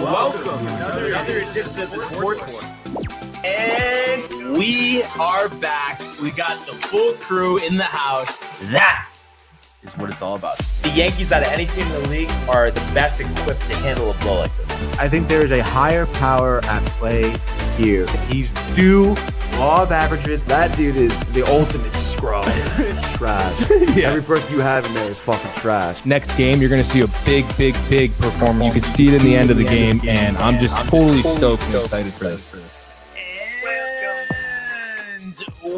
Welcome to another edition of the Sports War. And we are back. We got the full crew in the house. That is what it's all about. The Yankees, out of any team in the league, are the best equipped to handle a blow like this. I think there is a higher power at play here. He's due law of averages. That dude is the ultimate scrub. It's trash. Yeah. Every person you have in there is fucking trash. Next game, you're going to see a big performance. You can see it in the end of the game, and I'm just totally stoked and excited for this. And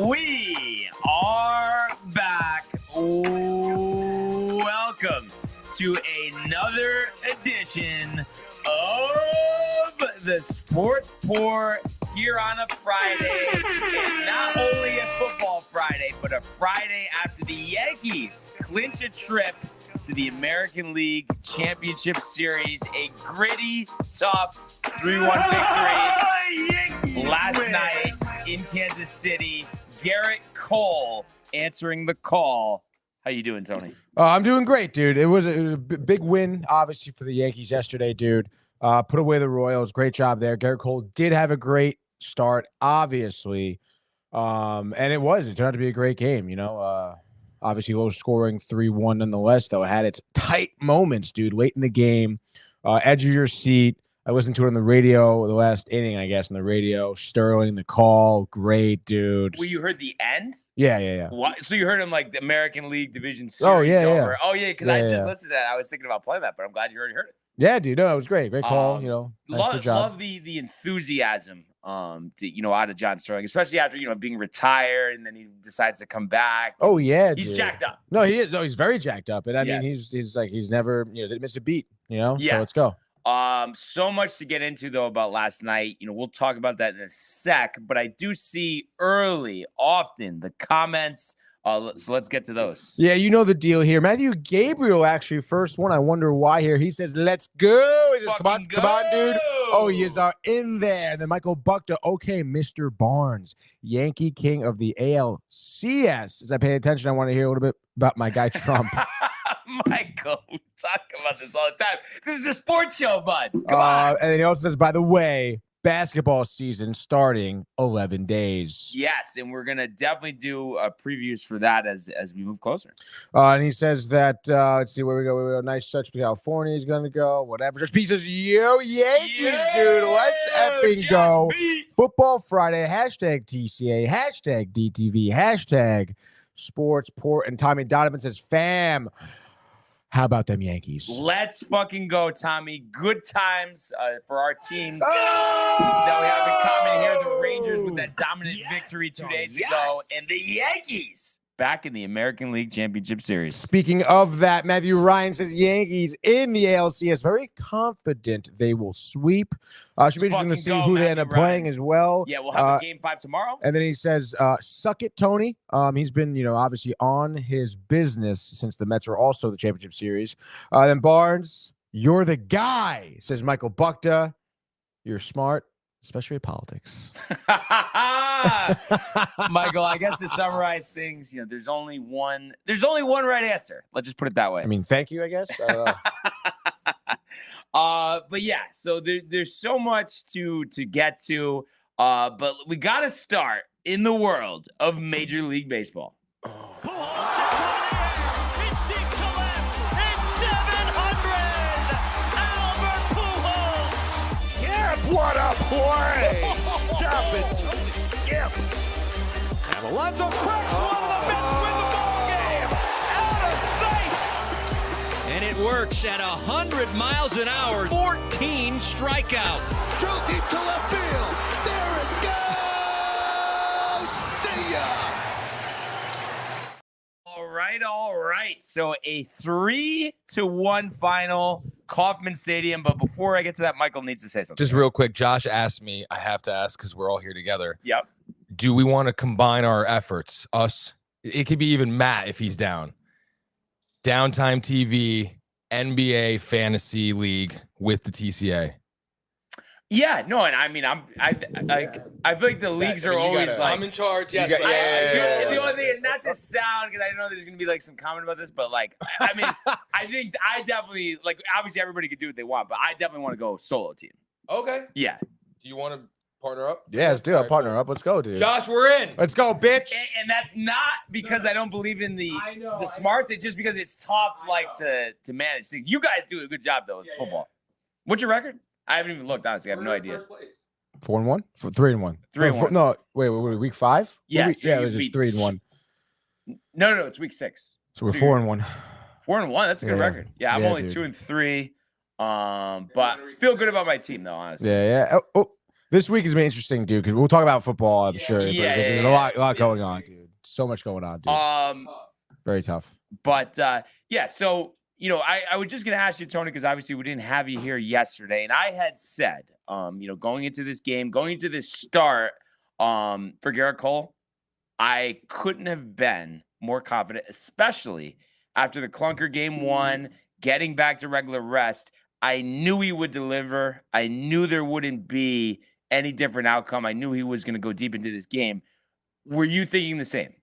we are back. Welcome to another edition of the Sports Pour here on a Friday. And not only a football Friday, but a Friday after the Yankees clinch a trip to the American League Championship Series. A gritty, tough 3-1 victory last night in Kansas City. Garrett Cole answering the call. How you doing, Tony? I'm doing great, dude. It was a big win, obviously, for the Yankees yesterday, dude. Put away the Royals. Great job there. Garrett Cole did have a great start, obviously. And it turned out to be a great game, you know. Obviously, low scoring 3-1 nonetheless, though. It had its tight moments, dude, late in the game. Edge of your seat. I listened to it on the radio, the last inning, I guess, on the radio. Sterling, the call. Great, dude. Well, you heard the end? Yeah. What? So you heard him like the American League Division Series over. Oh, yeah, because I just listened to that. I was thinking about playing that, but I'm glad you already heard it. Yeah, dude. No, it was great. Great call, you know. Nice Love the enthusiasm, out of John Sterling, especially after, being retired, and then he decides to come back. Oh, yeah, He's dude. Jacked up. No, he is. No, he's very jacked up. And I mean, he's never, didn't miss a beat, Yeah. So let's go. So much to get into, though, about last night. We'll talk about that in a sec, but I do see often the comments. So let's get to those. Yeah, you know the deal here. Matthew Gabriel, actually, first one. I wonder why here. He says, let's go. He says, come on, dude. Oh, yous are in there. And then Michael Buckter, okay, Mr. Barnes, Yankee King of the ALCS. As I pay attention, I want to hear a little bit about my guy Trump. Michael, we talk about this all the time. This is a sports show, bud. Come on. And then he also says, by the way, basketball season starting 11 days. Yes, and we're going to definitely do previews for that as we move closer. And he says that, let's see where we go. Nice touch to California. He's going to go. Whatever. Just P says, yo, Yankees, dude. Let's effing go. Football Friday. Hashtag TCA. Hashtag DTV. Hashtag Sports Port. And Tommy Donovan says, fam. How about them Yankees? Let's fucking go, Tommy. Good times for our teams that we have in common here. The Rangers with that dominant victory 2 days ago. And the Yankees back in the American League Championship Series. Speaking of that, Matthew Ryan says Yankees in the ALCS. Very confident they will sweep. Should be interesting to see who they end up playing as well. Yeah, we'll have a game 5 tomorrow. And then he says, suck it, Tony. He's been, obviously on his business since the Mets are also the championship series. Then Barnes, you're the guy, says Michael Buckter. You're smart. Especially politics. Michael, I guess to summarize things, there's only one right answer. Let's just put it that way. I mean, thank you, I guess. But yeah, so there's so much to get to. But we got to start in the world of Major League Baseball. What a play! Stop it! Yep. And Alonso cracks one. The Mets win the ball game. Out of sight. And it works at 100 miles an hour. 14 strikeout. Drill deep to left field. There it goes. See ya. All right. So a 3-1 final, Kauffman Stadium. But before I get to that, Michael needs to say something. Just real quick, Josh asked me, I have to ask because we're all here together. Yep. Do we want to combine our efforts? It could be even Matt if he's down. Downtime TV, NBA Fantasy League with the TCA. Yeah, no, and I mean, I feel like the leagues are always like. I'm in charge. Yes, You got- but- The only thing is not to sound, because I know there's gonna be like some comment about this, but like, I mean, I think I definitely like. Obviously, everybody can do what they want, but I definitely want to go solo team. Okay. Yeah, Do you want to partner up? Yeah, let's do it. Partner up. Let's go, dude. Josh, we're in. Let's go, bitch. and that's not because I don't believe in the smarts. It's just because it's tough, like to manage things. You guys do a good job though with football. What's your record? I haven't even looked. Honestly, I have no idea. 4-1? 3-1. 3-1. No, wait, week 5? Yeah, Week, so yeah, you it was just beat- 3-1. No, it's week 6. So we're So 4-1. 4-1. That's a good Yeah. record. Yeah, I'm Yeah, only dude. 2-3. But feel good about my team though, honestly. Yeah. Oh, this week has been interesting, dude, because we'll talk about football, I'm sure. Yeah, because there's a lot going on, dude. So much going on, dude. Very tough. But yeah, so I was just gonna ask you, Tony, because obviously we didn't have you here yesterday, and I had said, going into this game, going into this start, for Garrett Cole, I couldn't have been more confident, especially after the clunker game 1, getting back to regular rest. I knew he would deliver. I knew there wouldn't be any different outcome. I knew he was going to go deep into this game. Were you thinking the same?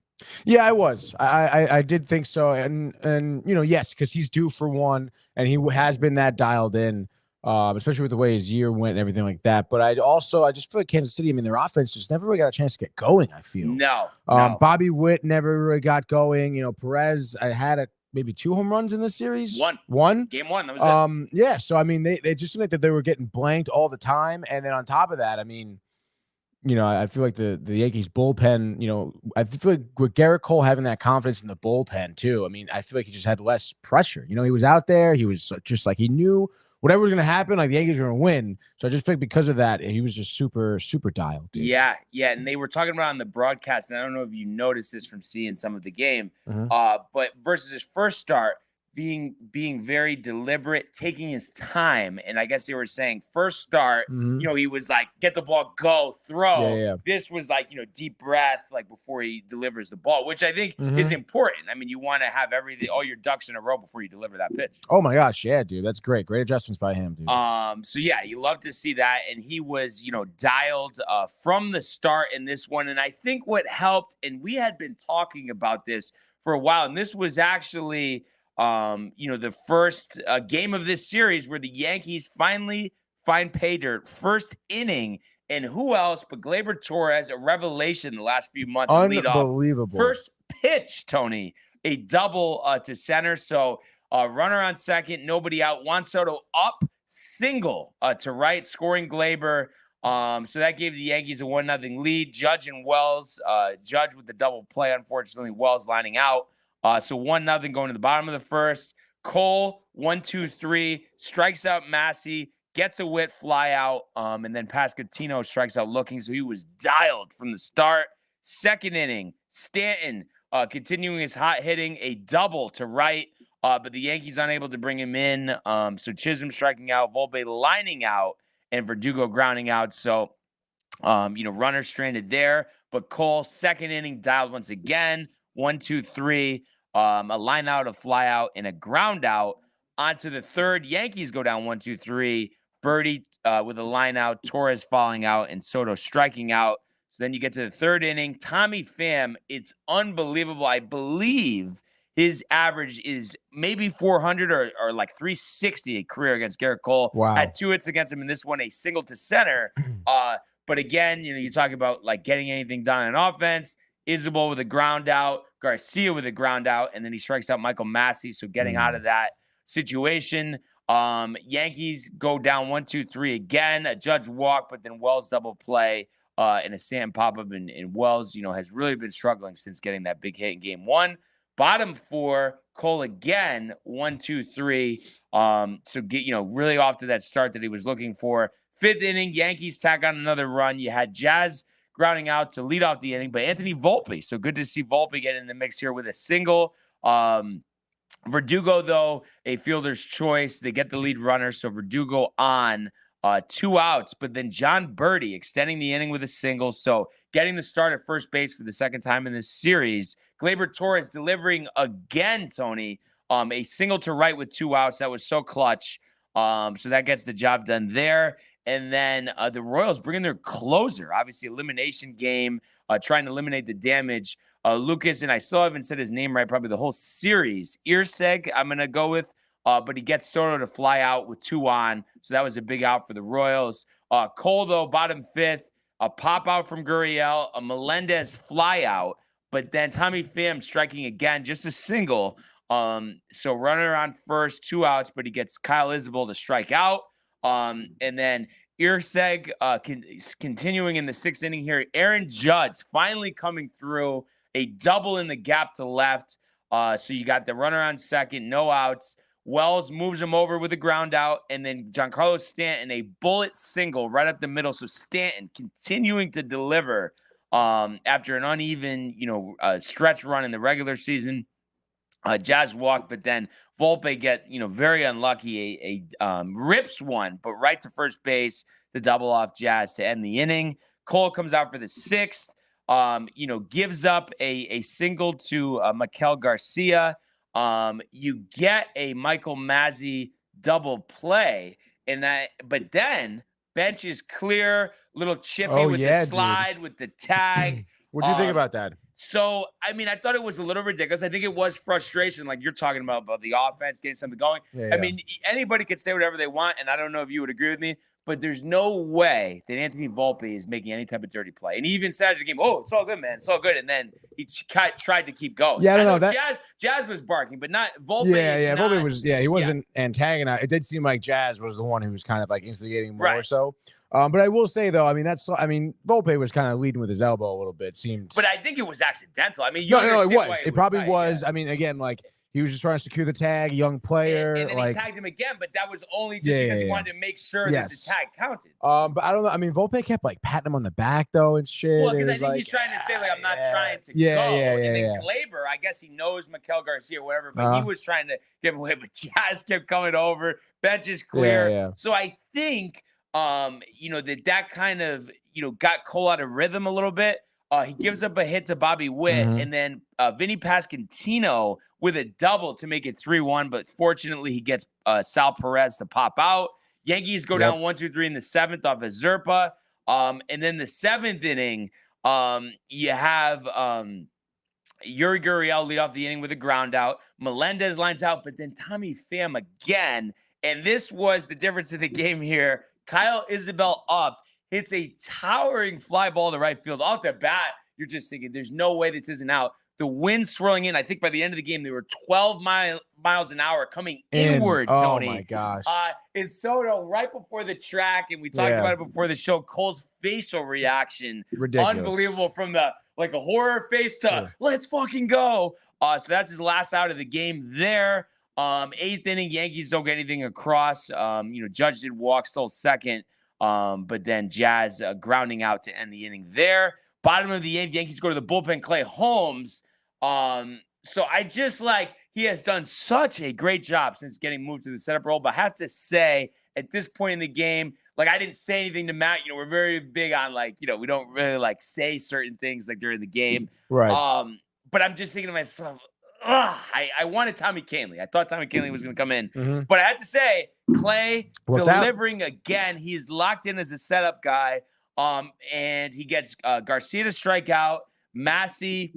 Yeah, I was. I did think so, and yes, because he's due for one, and he has been that dialed in, especially with the way his year went and everything like that. But I just feel like Kansas City. I mean, their offense just never really got a chance to get going. I feel No. Bobby Witt never really got going. Perez, I had maybe 2 home runs in this series. One. Game 1. That was it. Yeah. So I mean, they just seemed like that they were getting blanked all the time, and then on top of that, I mean, I feel like the Yankees bullpen, I feel like with Garrett Cole having that confidence in the bullpen too. I mean, I feel like he just had less pressure. He was out there. He was just like, he knew whatever was going to happen, like the Yankees were going to win. So I just think because of that, he was just super, super dialed. Dude. Yeah. And they were talking about on the broadcast, and I don't know if you noticed this from seeing some of the game, but versus his first start, being very deliberate, taking his time. And I guess they were saying first start, he was like, get the ball, go, throw. Yeah. This was like, deep breath, like before he delivers the ball, which I think is important. I mean, you want to have all your ducks in a row before you deliver that pitch. Oh my gosh. Yeah, dude. That's great. Great adjustments by him, dude. So yeah, you love to see that. And he was, dialed from the start in this one. And I think what helped, and we had been talking about this for a while, and this was actually the first game of this series where the Yankees finally find pay dirt. First inning, and who else but Gleyber Torres, a revelation the last few months. Unbelievable. First pitch, Tony, a double to center. So runner on second, nobody out. Juan Soto up, single to right, scoring Gleyber. So that gave the Yankees a 1-0 lead. Judge and Wells, Judge with the double play. Unfortunately, Wells lining out. So 1-0 going to the bottom of the first. Cole, 1-2-3, strikes out Massey, gets a Witt fly out, and then Pasquantino strikes out Looking. So he was dialed from the start. Second inning, Stanton continuing his hot hitting, a double to right, but the Yankees unable to bring him in. So Chisholm striking out, Volpe lining out, and Verdugo grounding out. So, runner stranded there. But Cole, second inning, dialed once again. 1-2-3, a line out, a fly out, and a ground out. Onto the third, Yankees go down 1-2-3. Birdie with a line out, Torres falling out, and Soto striking out. So then you get to the third inning. Tommy Pham, it's unbelievable. I believe his average is maybe 400 or like 360 a career against Garrett Cole. Wow. Had 2 hits against him in this one, a single to center. But again, you talk about like getting anything done on offense. Isabel with a ground out, Garcia with a ground out, and then he strikes out Michael Massey. So getting out of that situation. Yankees go down 1-2-3 again. A Judge walk, but then Wells double play and a Stanton pop-up. And Wells, has really been struggling since getting that big hit in game 1. Bottom 4, Cole again, 1-2-3. So get, really off to that start that he was looking for. Fifth inning, Yankees tack on another run. You had Jazz grounding out to lead off the inning, but Anthony Volpe. So good to see Volpe get in the mix here with a single. Verdugo, though, a fielder's choice. They get the lead runner, so Verdugo on 2 outs, but then John Birdie extending the inning with a single. So getting the start at first base for the second time in this series. Gleyber Torres delivering again, Tony, a single to right with 2 outs. That was so clutch. So that gets the job done there. And then the Royals bring in their closer, obviously elimination game, trying to eliminate the damage. Lucas, and I still haven't said his name right, probably the whole series. Irseg, I'm going to go with, but he gets Soto to fly out with 2 on. So that was a big out for the Royals. Cole, though, bottom 5th, a pop out from Gurriel, a Melendez fly out, but then Tommy Pham striking again, just a single. So runner on first, 2 outs, but he gets Kyle Isabel to strike out. And then Irseg continuing in the 6th inning here. Aaron Judge finally coming through, a double in the gap to left. So you got the runner on second, no outs. Wells moves him over with a ground out, and then Giancarlo Stanton, a bullet single right up the middle. So Stanton continuing to deliver after an uneven, stretch run in the regular season. Jazz walked, but then Volpe get, very unlucky. Rips one, but right to first base, the double off Jazz to end the inning. Cole comes out for the 6th, gives up a single to Maikel Garcia. You get a Michael Mazzei double play, but then bench is clear, little chippy with the slide, with the tag. What'd you think about that? So, I thought it was a little ridiculous. I think it was frustration, like you're talking about the offense, getting something going. Yeah. Anybody could say whatever they want, and I don't know if you would agree with me, but there's no way that Anthony Volpe is making any type of dirty play. And he even said at the game, "Oh, it's all good, man. It's all good." And then he tried to keep going. Yeah, I don't know. Jazz was barking, but not Volpe. Yeah, Volpe was. Yeah, he wasn't antagonized. It did seem like Jazz was the one who was kind of like instigating more so. But I will say though, Volpe was kind of leading with his elbow a little bit. Seemed, but I think it was accidental. No, it was. It probably was. Yeah. Again, like he was just trying to secure the tag, young player. And then he tagged him again, but that was only just because he wanted to make sure that the tag counted. But I don't know. Volpe kept like patting him on the back though and shit. Well, because I think he's trying to say like I'm not trying to go. And then Glaber, I guess he knows Maikel Garcia or whatever, but he was trying to give him away. But Jazz kept coming over. Bench is clear. Yeah. So I think that kind of got Cole out of rhythm a little bit. He gives up a hit to Bobby Witt, and then Vinny Pasquantino with a double to make it 3-1. But fortunately, he gets Sal Perez to pop out. Yankees go down 1-2-3 in the 7th off of Zerpa. And then the 7th inning, you have Yuri Gurriel lead off the inning with a ground out. Melendez lines out, but then Tommy Pham again. And this was the difference in the game here. Kyle Isabel up, hits a towering fly ball to right field. Off the bat, you're just thinking, there's no way this isn't out. The wind swirling in. I think by the end of the game, they were 12 miles an hour coming inward, Tony. Oh, my gosh. It's Soto right before the track, and we talked about it before the show. Cole's facial reaction. Ridiculous. Unbelievable, from a horror face to let's fucking go. So that's his last out of the game there. 8th inning, Yankees don't get anything across. Judge did walk, stole second. But then Jazz grounding out to end the inning there. Bottom of the 8th, Yankees go to the bullpen. Clay Holmes. So I just he has done such a great job since getting moved to the setup role. But I have to say, at this point in the game, I didn't say anything to Matt. We're very big on we don't really say certain things during the game. Right. But I'm just thinking to myself, I wanted Tommy Kahnle. I thought Tommy Kahnle was going to come in. But I had to say, Clay delivering again. He's locked in as a setup guy. And he gets Garcia to strike out. Massey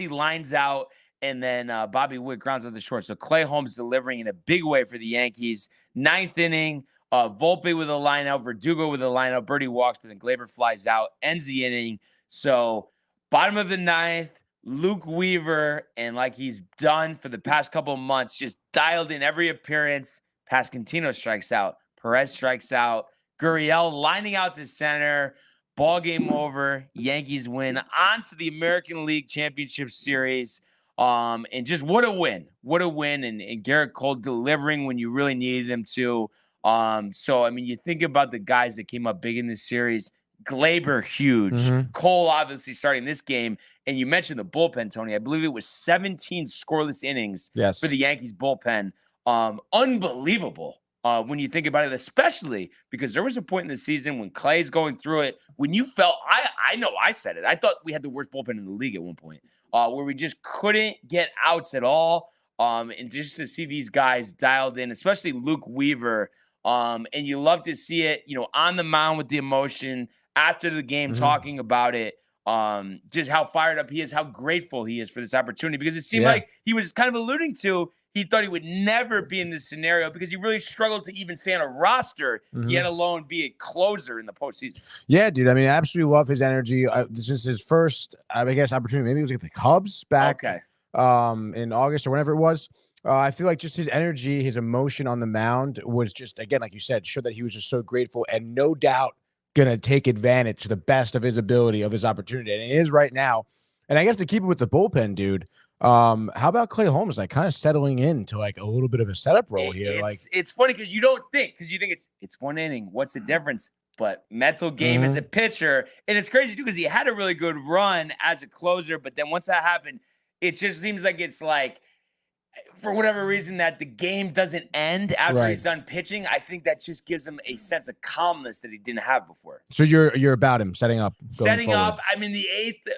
lines out. And then Bobby Witt grounds on the short. So Clay Holmes delivering in a big way for the Yankees. 9th inning, Volpe with a line out. Verdugo with a line out. Birdie walks, but then Glaber flies out. Ends the inning. So bottom of the 9th, Luke Weaver, and he's done for the past couple of months, just dialed in every appearance. Pasquantino strikes out. Perez strikes out. Gurriel lining out to center. Ball game over. Yankees win on to the American League Championship Series. And just what a win. What a win. And Garrett Cole delivering when you really needed him to. So, you think about the guys that came up big in this series. Glaber, huge. Cole, obviously, starting this game. And you mentioned the bullpen, Tony. I believe it was 17 scoreless innings for the Yankees bullpen. Unbelievable when you think about it, especially because there was a point in the season when Clay's going through it, when you felt, I know I said it. I thought we had the worst bullpen in the league at one point, where we just couldn't get outs at all. And just to see these guys dialed in, especially Luke Weaver, And you love to see it, on the mound with the emotion after the game, talking about it. Just how fired up he is, how grateful he is for this opportunity, because it seemed like he was kind of alluding to, he thought he would never be in this scenario because he really struggled to even stay on a roster, yet alone be a closer in the postseason. Yeah, dude. I mean, I absolutely love his energy. This is his first, I guess, opportunity. Maybe it was with the Cubs back in August or whenever it was. I feel like just his energy, his emotion on the mound was just, again, like you said, showed that he was just so grateful and no doubt going to take advantage to the best of his ability, of his opportunity. And it is right now. And I guess to keep it with the bullpen, dude, how about Clay Holmes, like kind of settling into like a little bit of a setup role here? It's funny because you think it's one inning. What's the difference? But mental game as a pitcher. And it's crazy too, because he had a really good run as a closer. But then once that happened, it just seems like it's like, for whatever reason, that the game doesn't end after he's done pitching. I think that just gives him a sense of calmness that he didn't have before. So you're about him setting up. I mean, the 8th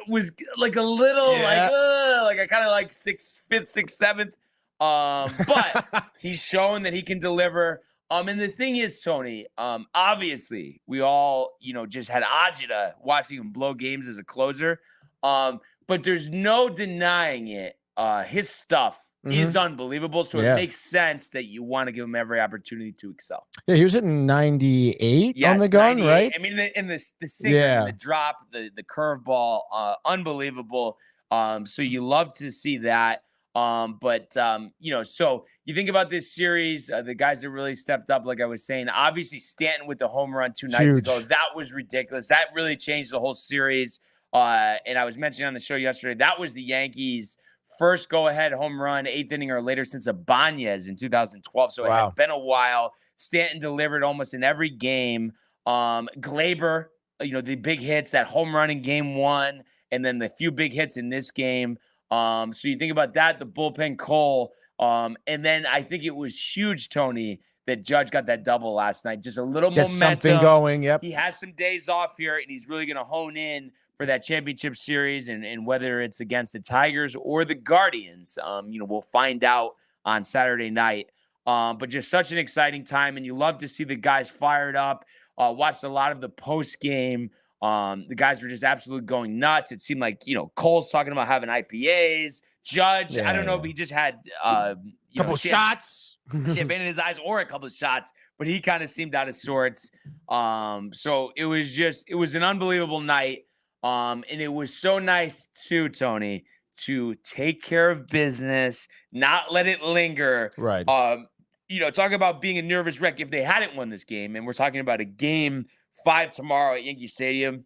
was like a little like I kind of like 6th, 5th, 6th, 7th. But he's shown that he can deliver. And the thing is, Tony, obviously we all, just had agita watching him blow games as a closer. But there's no denying it. His stuff is unbelievable, so it makes sense that you want to give him every opportunity to excel. Yeah, he was hitting 98 on the gun, 98. Right? I mean, in the sinker, the drop, the curveball, unbelievable. So you love to see that. So you think about this series, the guys that really stepped up, like I was saying, obviously Stanton with the home run 2 nights ago, that was ridiculous. That really changed the whole series. And I was mentioning on the show yesterday, that was the Yankees' first go-ahead home run, 8th inning or later since Ibanez in 2012. So it had been a while. Stanton delivered almost in every game. Glaber, the big hits, that home run in game 1, and then the few big hits in this game. So you think about that, the bullpen Cole. And then I think it was huge, Tony, that Judge got that double last night. Just a little momentum. Something going, yep. He has some days off here, and he's really going to hone in for that championship series, and whether it's against the Tigers or the Guardians, we'll find out on Saturday night. But just such an exciting time, and you love to see the guys fired up. Watched a lot of the post game. The guys were just absolutely going nuts. It seemed like, Cole's talking about having IPAs. Judge, I don't know if he just had a couple shots, champagne in his eyes, or a couple of shots, but he kind of seemed out of sorts. So it was an unbelievable night. And it was so nice too, Tony, to take care of business, not let it linger. Right. Talk about being a nervous wreck if they hadn't won this game. And we're talking about a game 5 tomorrow at Yankee Stadium.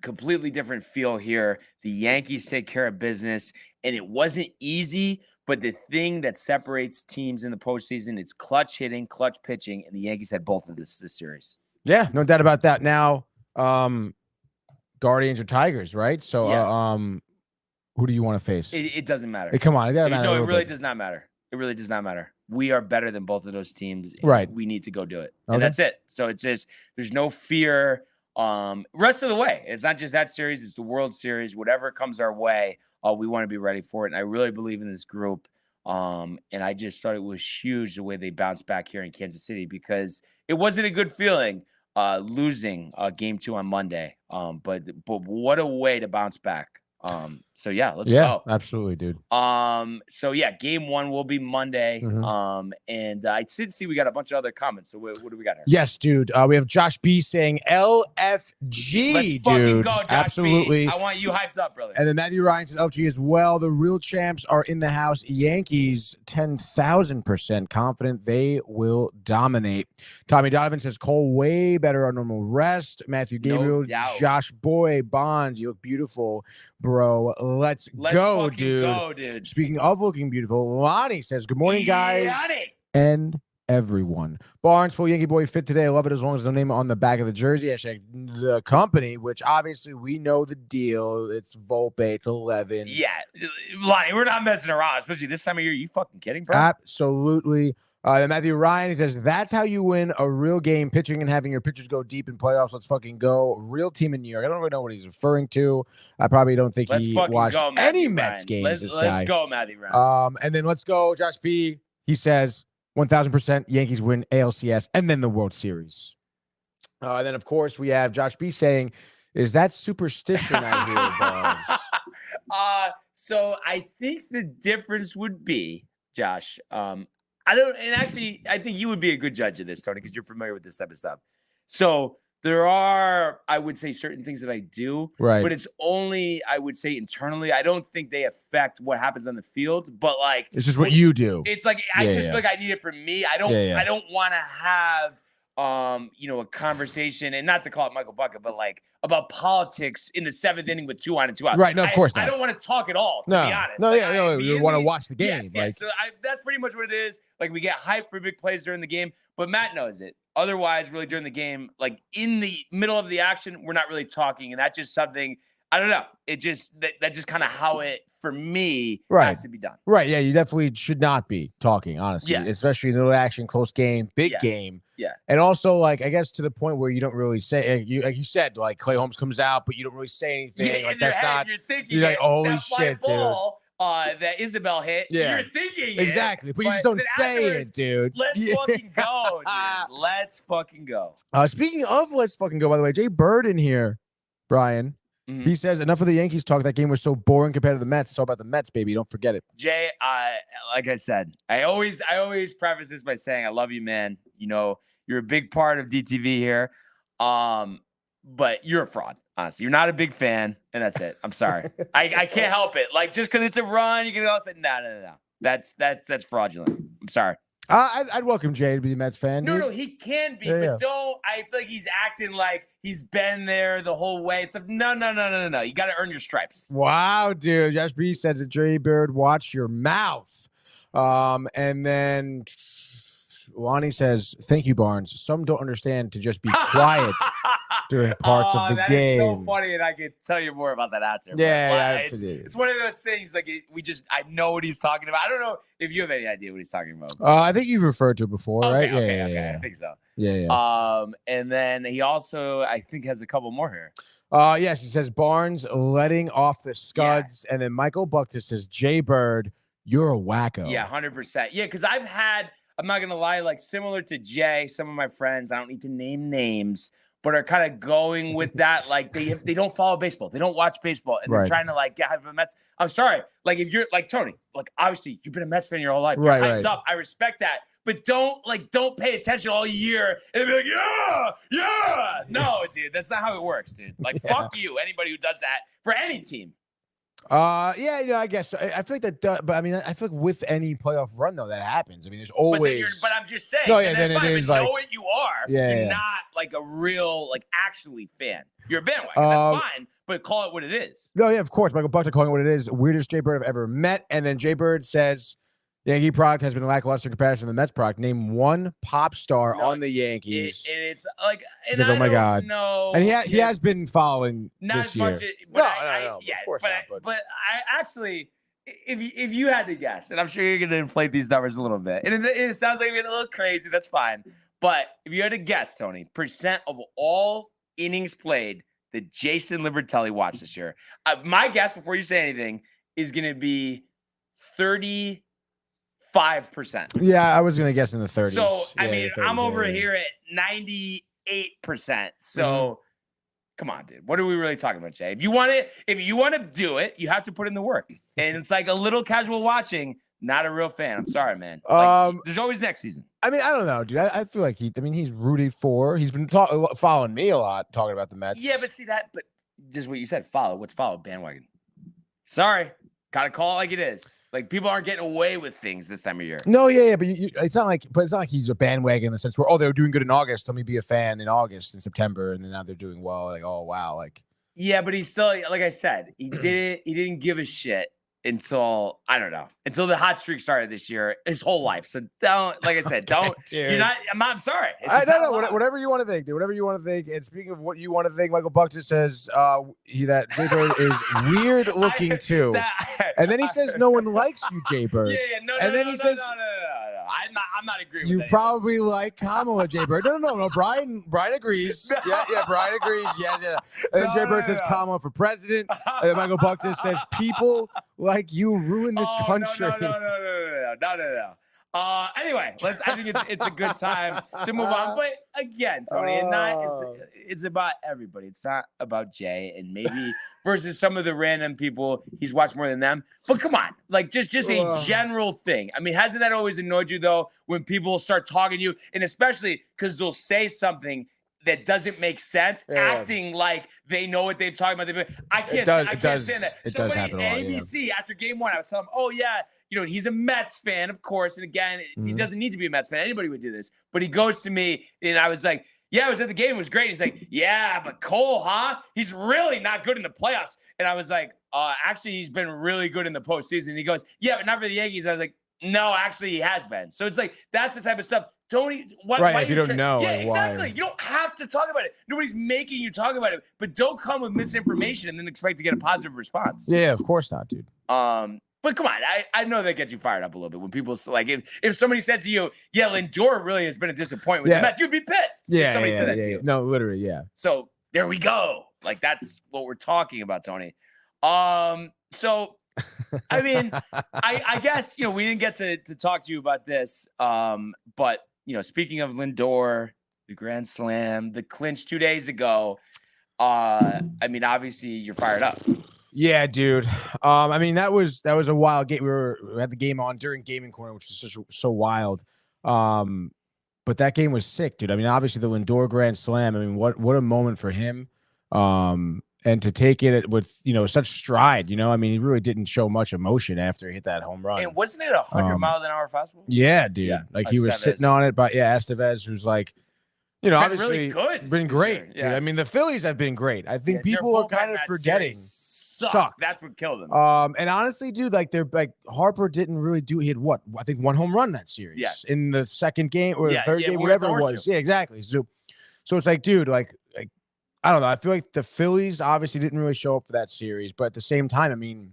Completely different feel here. The Yankees take care of business, and it wasn't easy. But the thing that separates teams in the postseason, it's clutch hitting, clutch pitching, and the Yankees had both of this series. Yeah, no doubt about that. Now, Guardians or Tigers, right? So, who do you want to face? It doesn't matter. Come on, it doesn't matter. No, it really does not matter. It really does not matter. We are better than both of those teams. Right. We need to go do it, and that's it. So it's just there's no fear. Rest of the way, it's not just that series; it's the World Series. Whatever comes our way, we want to be ready for it. And I really believe in this group. And I just thought it was huge the way they bounced back here in Kansas City, because it wasn't a good feeling. Losing game 2 on Monday. But what a way to bounce back. So let's go. Absolutely, dude. Game 1 will be Monday. And I did see we got a bunch of other comments. So what do we got here? Yes, dude. We have Josh B saying LFG. Let's fucking go, Josh Absolutely. B. I want you hyped up, brother. And then Matthew Ryan says LFG as well. The real champs are in the house. Yankees 10,000% confident they will dominate. Tommy Donovan says Cole way better on normal rest. Matthew Gabriel, no doubt. Josh Boy, Bonds, you look beautiful, bro. Let's go, dude. Speaking of looking beautiful, Lonnie says, good morning, guys. And everyone. Barnes, full Yankee boy fit today. I love it as long as the name on the back of the jersey. Hashtag the company, which obviously we know the deal. It's Volpe. It's 11. Yeah. Lonnie, we're not messing around, especially this time of year. You fucking kidding, bro? Absolutely. Matthew Ryan, he says, that's how you win a real game, pitching and having your pitchers go deep in playoffs. Let's fucking go. Real team in New York. I don't really know what he's referring to. I probably don't think he watched any Mets games. Let's go, Matthew Ryan. And then let's go, Josh B. He says, 1000% Yankees win ALCS and then the World Series. And then, of course, we have Josh B saying, is that superstition I hear, Buzz? So I think the difference would be, Josh, I think you would be a good judge of this, Tony, because you're familiar with this type of stuff. So there are, I would say, certain things that I do, Right. but it's only, I would say, internally. I don't think they affect what happens on the field, but like It's just what you do. it's like I just feel like I need it for me. I don't want to have a conversation, and not to call it Michael Bucket, but like about politics in the 7th inning with 2 on and 2 out. Right. No, of course not. I don't want to talk at all, to be honest. No, Like, you want to watch the game. Yes. So that's pretty much what it is. Like, we get hyped for big plays during the game, but Matt knows it. Otherwise, really during the game, like in the middle of the action, we're not really talking, and that's just something. I don't know. It just that's just kind of how it for me has to be done. Right. Yeah. You definitely should not be talking, honestly. Yeah. Especially in the action, close game, big game. Yeah. And also, like, I guess to the point where you don't really say, like you said, like Clay Holmes comes out, but you don't really say anything. Yeah, like in your that's head, not. You're thinking You're like, holy that fly shit, ball, that Isabel hit. Yeah. You're thinking Exactly. it, But you just don't then say afterwards, it, dude. Let's fucking go, dude. Let's fucking go. Speaking of let's fucking go, by the way, Jay Bird in here, Brian. Mhm. He says, enough of the Yankees talk. That game was so boring compared to the Mets. It's all about the Mets, baby. Don't forget it. Jay, like I said, I always preface this by saying I love you, man. You know, you're a big part of DTV here. But you're a fraud, honestly. You're not a big fan, and that's it. I'm sorry. I can't help it. Like, just because it's a run, you can all say, no. That's fraudulent. I'm sorry. I'd welcome Jay to be a Mets fan. No, dude. no, he can be, Yeah, but yeah. don't. I feel like he's acting like he's been there the whole way. It's like, no. You got to earn your stripes. Wow, dude. Josh B says that Jay Bird, watch your mouth. And then Lonnie says, thank you, Barnes. Some don't understand to just be quiet during parts of the that game. is so funny, and I could tell you more about that answer. but, Yeah, it's one of those things. Like I know what he's talking about. I don't know if you have any idea what he's talking about. I think you've referred to it before, right? Okay. Yeah. I think so. Yeah. And then he also, I think, has a couple more here. Yes, he says Barnes letting off the scuds, and then Michael Bucktis says, Jay Bird, you're a wacko. Yeah, 100%. Yeah, because I'm not gonna lie, like similar to Jay, some of my friends, I don't need to name names, but are kind of going with that. Like they don't follow baseball, they don't watch baseball, and they're trying to like get hyped for the Mets. I'm sorry, like if you're like Tony, like obviously you've been a Mets fan your whole life, you're hyped up. I respect that, but don't pay attention all year and be like, yeah. No, dude, that's not how it works, dude. Like fuck you, anybody who does that for any team. I guess so. I feel like that, but I mean, I feel like with any playoff run though, that happens. I mean, there's always. But I'm just saying. No, yeah, then it is like. Know what you are. Yeah, you're yeah. not like a real, like actually fan. You're a bandwagon. That's fine, but call it what it is. No, yeah, of course. Michael Buckner calling it what it is. Weirdest Jay Bird I've ever met. And then Jay Bird says, Yankee product has been lackluster in comparison to the Mets product. Name one pop star on the Yankees. It's like, and says, oh my God. No, and he has been following not this as year. much. No, Yeah, of course but not. but I actually, if you had to guess, and I'm sure you're going to inflate these numbers a little bit, and it sounds like it's a little crazy. That's fine. But if you had to guess, Tony, percent of all innings played that Jason Libertelli watched this year, my guess before you say anything is going to be 35%. Yeah, I was going to guess in the 30s. So, I Yeah, mean, the 30s, I'm over yeah. here at 98%. So, come on, dude. What are we really talking about, Jay? If you want to do it, you have to put in the work. And it's like a little casual watching, not a real fan. I'm sorry, man. Like, there's always next season. I mean, I don't know, dude. I feel like he's rooted for. He's been following me a lot, talking about the Mets. Yeah, but see that, but just what you said, follow. What's follow? Bandwagon. Sorry. Gotta call it like it is. Like, people aren't getting away with things this time of year. No, yeah, but it's not like he's a bandwagon in the sense where they were doing good in August. Let me be a fan in August and September, and then now they're doing well. Like, oh wow, like. Yeah, but he's still, like I said, he didn't give a shit until until the hot streak started this year, his whole life. So don't, like I said, don't. Dude. I'm sorry. No, whatever you want to think, dude. Whatever you want to think. And speaking of what you want to think, Michael Buckton says that Jay Bird is weird looking too. And then he says no one likes you, Jay Bird. Yeah, And then he says I'm not agreeing you with that. probably like Kamala, Jay Bird. No. Brian agrees. No. Yeah, Brian agrees. Yeah. And then Jay Bird says Kamala for president. And then Michael Buckton says people like you ruin this country. No. Anyway, I think it's a good time to move on. But again, Tony, it's about everybody. It's not about Jay, and maybe versus some of the random people he's watched more than them. But come on, like just a general thing. I mean, hasn't that always annoyed you though when people start talking to you, and especially because they'll say something that doesn't make sense, acting like they know what they're talking about. I can't stand that. It does happen a lot. ABC after game one, I was telling him, oh yeah, he's a Mets fan, of course. And again, he doesn't need to be a Mets fan. Anybody would do this. But he goes to me, and I was like, yeah, I was at the game. It was great. He's like, yeah, but Cole, huh? He's really not good in the playoffs. And I was like, actually, he's been really good in the postseason. And he goes, yeah, but not for the Yankees. I was like, no, actually, he has been. So it's like, that's the type of stuff. Tony, why if you don't know, yeah, like, exactly. why? You don't have to talk about it. Nobody's making you talk about it, but don't come with misinformation and then expect to get a positive response. Yeah, of course not, dude. But come on, I know that gets you fired up a little bit when people like if somebody said to you, yeah, Lindor really has been a disappointment with the Mets, you'd be pissed. Yeah, if somebody said that to you. No, literally, yeah. So there we go. Like that's what we're talking about, Tony. So I mean, I guess we didn't get to talk to you about this. But speaking of Lindor, the Grand Slam, the clinch 2 days ago. I mean, obviously you're fired up. Yeah, dude. I mean, that was a wild game. We had the game on during Gaming Corner, which was so wild. But that game was sick, dude. I mean, obviously the Lindor Grand Slam. I mean, what a moment for him. And to take it with such stride. I mean, he really didn't show much emotion after he hit that home run. And wasn't it 100 mile an hour fastball? Yeah, dude. Yeah, like he was sitting on it, but Estevez, who's like. Obviously really good. Been great, sure. dude. Yeah. I mean, the Phillies have been great. I think people are kind of forgetting. Sucked. That's what killed him. And honestly, dude, Harper didn't really do. He had I think one home run that series. Yeah. In the second game or the third game, whatever it was. Yeah, exactly. So it's like, dude, like I don't know. I feel like the Phillies obviously didn't really show up for that series, but at the same time, I mean.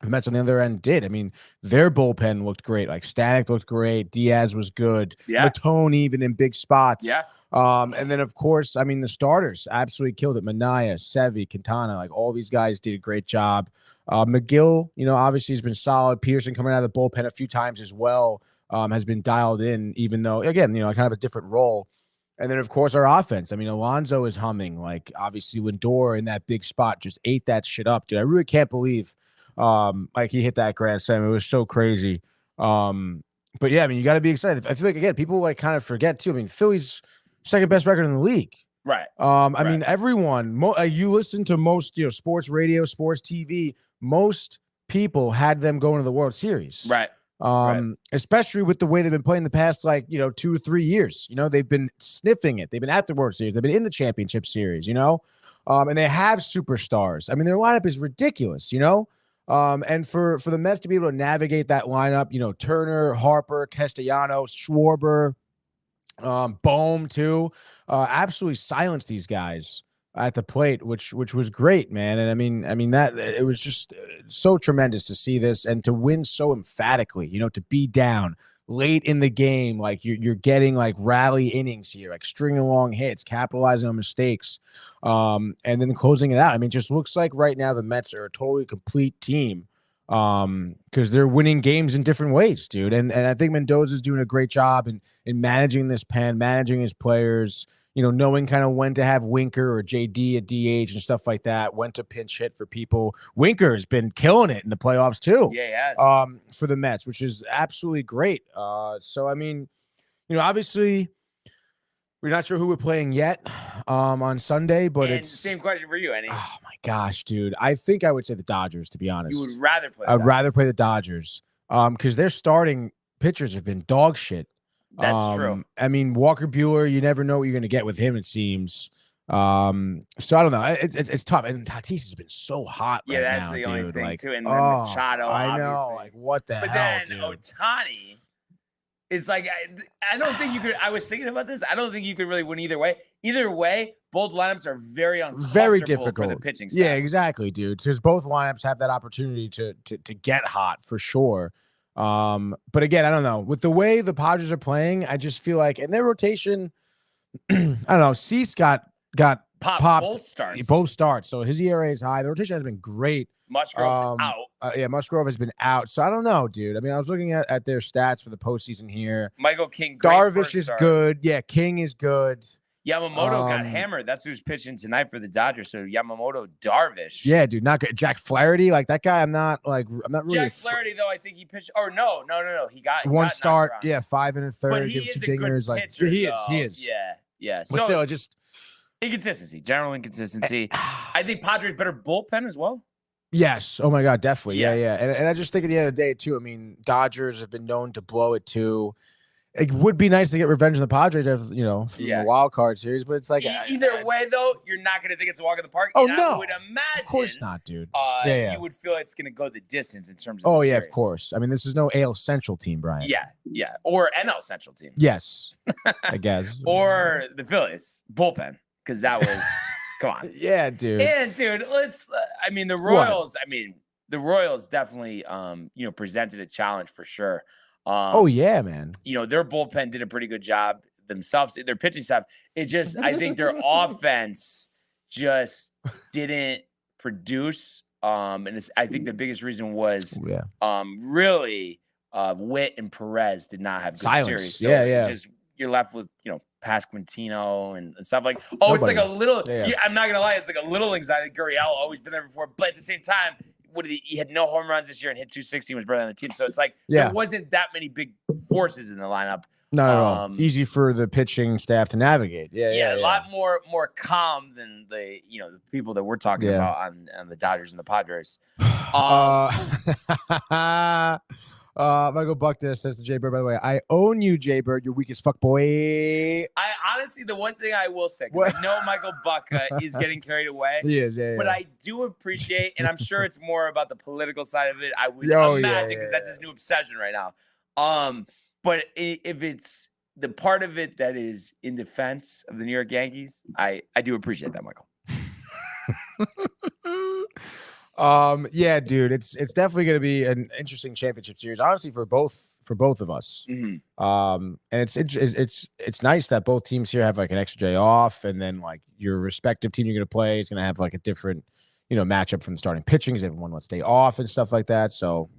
The Mets on the other end did. I mean, their bullpen looked great. Like Stanek looked great. Diaz was good. Yeah. Matone even in big spots. Yeah. And then of course, I mean, the starters absolutely killed it. Manaea, Sevy, Quintana, like all these guys did a great job. McGill, obviously has been solid. Peterson coming out of the bullpen a few times as well, has been dialed in, even though again, kind of a different role. And then of course our offense. I mean, Alonso is humming. Like obviously Lindor in that big spot just ate that shit up, dude. I really can't believe. Like he hit that grand slam. It was so crazy. But yeah, I mean, you got to be excited. I feel like again, people like kind of forget too. I mean, Philly's second best record in the league. Right. I mean, everyone. You listen to most, sports radio, sports TV. Most people had them going to the World Series. Right. Especially with the way they've been playing the past 2 or 3 years. They've been sniffing it. They've been at the World Series. They've been in the championship series. And they have superstars. I mean, their lineup is ridiculous. And for the Mets to be able to navigate that lineup, Turner, Harper, Castellanos, Schwarber, Bohm too, absolutely silenced these guys at the plate, which was great, man. And I mean that it was just so tremendous to see this and to win so emphatically, to be down late in the game, like you're getting like rally innings here, like stringing along hits, capitalizing on mistakes, and then closing it out. I mean, it just looks like right now the Mets are a totally complete team, because they're winning games in different ways, dude. And I think Mendoza's doing a great job in managing this pen, managing his players, knowing kind of when to have Winker or JD at DH and stuff like that, when to pinch hit for people. Winker's been killing it in the playoffs too. Yeah. For the Mets, which is absolutely great. So I mean, obviously we're not sure who we're playing yet on Sunday, but it's the same question for you, Eddie. Oh my gosh, dude. I think I would say the Dodgers, to be honest. You would rather play I'd rather play the Dodgers. Because their starting pitchers have been dog shit. That's true. I mean, Walker Buehler, you never know what you're going to get with him, it seems. So I don't know. It's tough. And Tatis has been so hot right now, that's the only dude. thing, too. And then Machado, I know. obviously. Like, what the but hell, then dude? Ohtani, it's like, I don't think you could. I was thinking about this. I don't think you could really win either way. Either way, both lineups are very uncomfortable very difficult for the pitching staff. Yeah, exactly, dude. Because both lineups have that opportunity to get hot for sure. But again, I don't know. With the way the Padres are playing, I just feel like in their rotation, I don't know. Cease got Popped both starts. Both starts. So his ERA is high. The rotation has been great. Musgrove's out. Yeah, Musgrove has been out. So I don't know, dude. I mean, I was looking at their stats for the postseason here. Michael King, great Darvish is start. good. Yeah, King is good. Yamamoto got hammered. That's who's pitching tonight for the Dodgers. So Yamamoto, Darvish. Yeah, dude, not good. Jack Flaherty, like that guy. I'm not really. Jack Flaherty, though, I think he pitched. Or no. He got one got start. knocked around. Yeah, 5 1/3. But he give is two a good dingers. pitcher. He though. is. Yeah. But still, just inconsistency, general inconsistency. I think Padres better bullpen as well. yes. Oh my God, definitely. Yeah. Yeah. And I just think at the end of the day too. I mean, Dodgers have been known to blow it too. It would be nice to get revenge on the Padres, from the wild card series, but it's like Either way, though, you're not going to think it's a walk in the park. Oh, and no. I would imagine, of course not, dude. You would feel it's going to go the distance in terms of. Oh the yeah, series. of course. I mean, this is no AL Central team, Brian. Yeah, or NL Central team. Yes, I guess. Or the Phillies bullpen, because that was come on. Yeah, dude. And dude, let's. I mean, the Royals. The Royals definitely, presented a challenge for sure. Oh yeah, man. Their bullpen did a pretty good job themselves. Their pitching staff. It just, I think their offense just didn't produce. And I think the biggest reason was, really, Witt and Perez did not have good series. So it's just you're left with Pasquantino and stuff like. Oh, Nobody. It's like a little. Yeah. I'm not gonna lie, it's like a little anxiety. Gurriel always been there before, but at the same time. He had no home runs this year and hit 260 and was better than the team. So it's like there wasn't that many big forces in the lineup. Not at all. Easy for the pitching staff to navigate. Yeah. A lot more calm than the people that we're talking about on the Dodgers and the Padres. Michael Buckner says to Jay Bird, by the way, I own you, Jay Bird. You're weak as fuck, boy. I honestly, the one thing I will say, 'cause I know Michael Buckner is getting carried away. He is, But I do appreciate, and I'm sure it's more about the political side of it. I would imagine, because that's his new obsession right now. But if it's the part of it that is in defense of the New York Yankees, I do appreciate that, Michael. Yeah, dude, it's definitely going to be an interesting championship series, honestly, for both of us. Mm-hmm. And it's nice that both teams here have like an extra day off, and then like your respective team you're going to play is going to have like a different matchup from the starting pitching, because everyone wants to stay off and stuff like that. So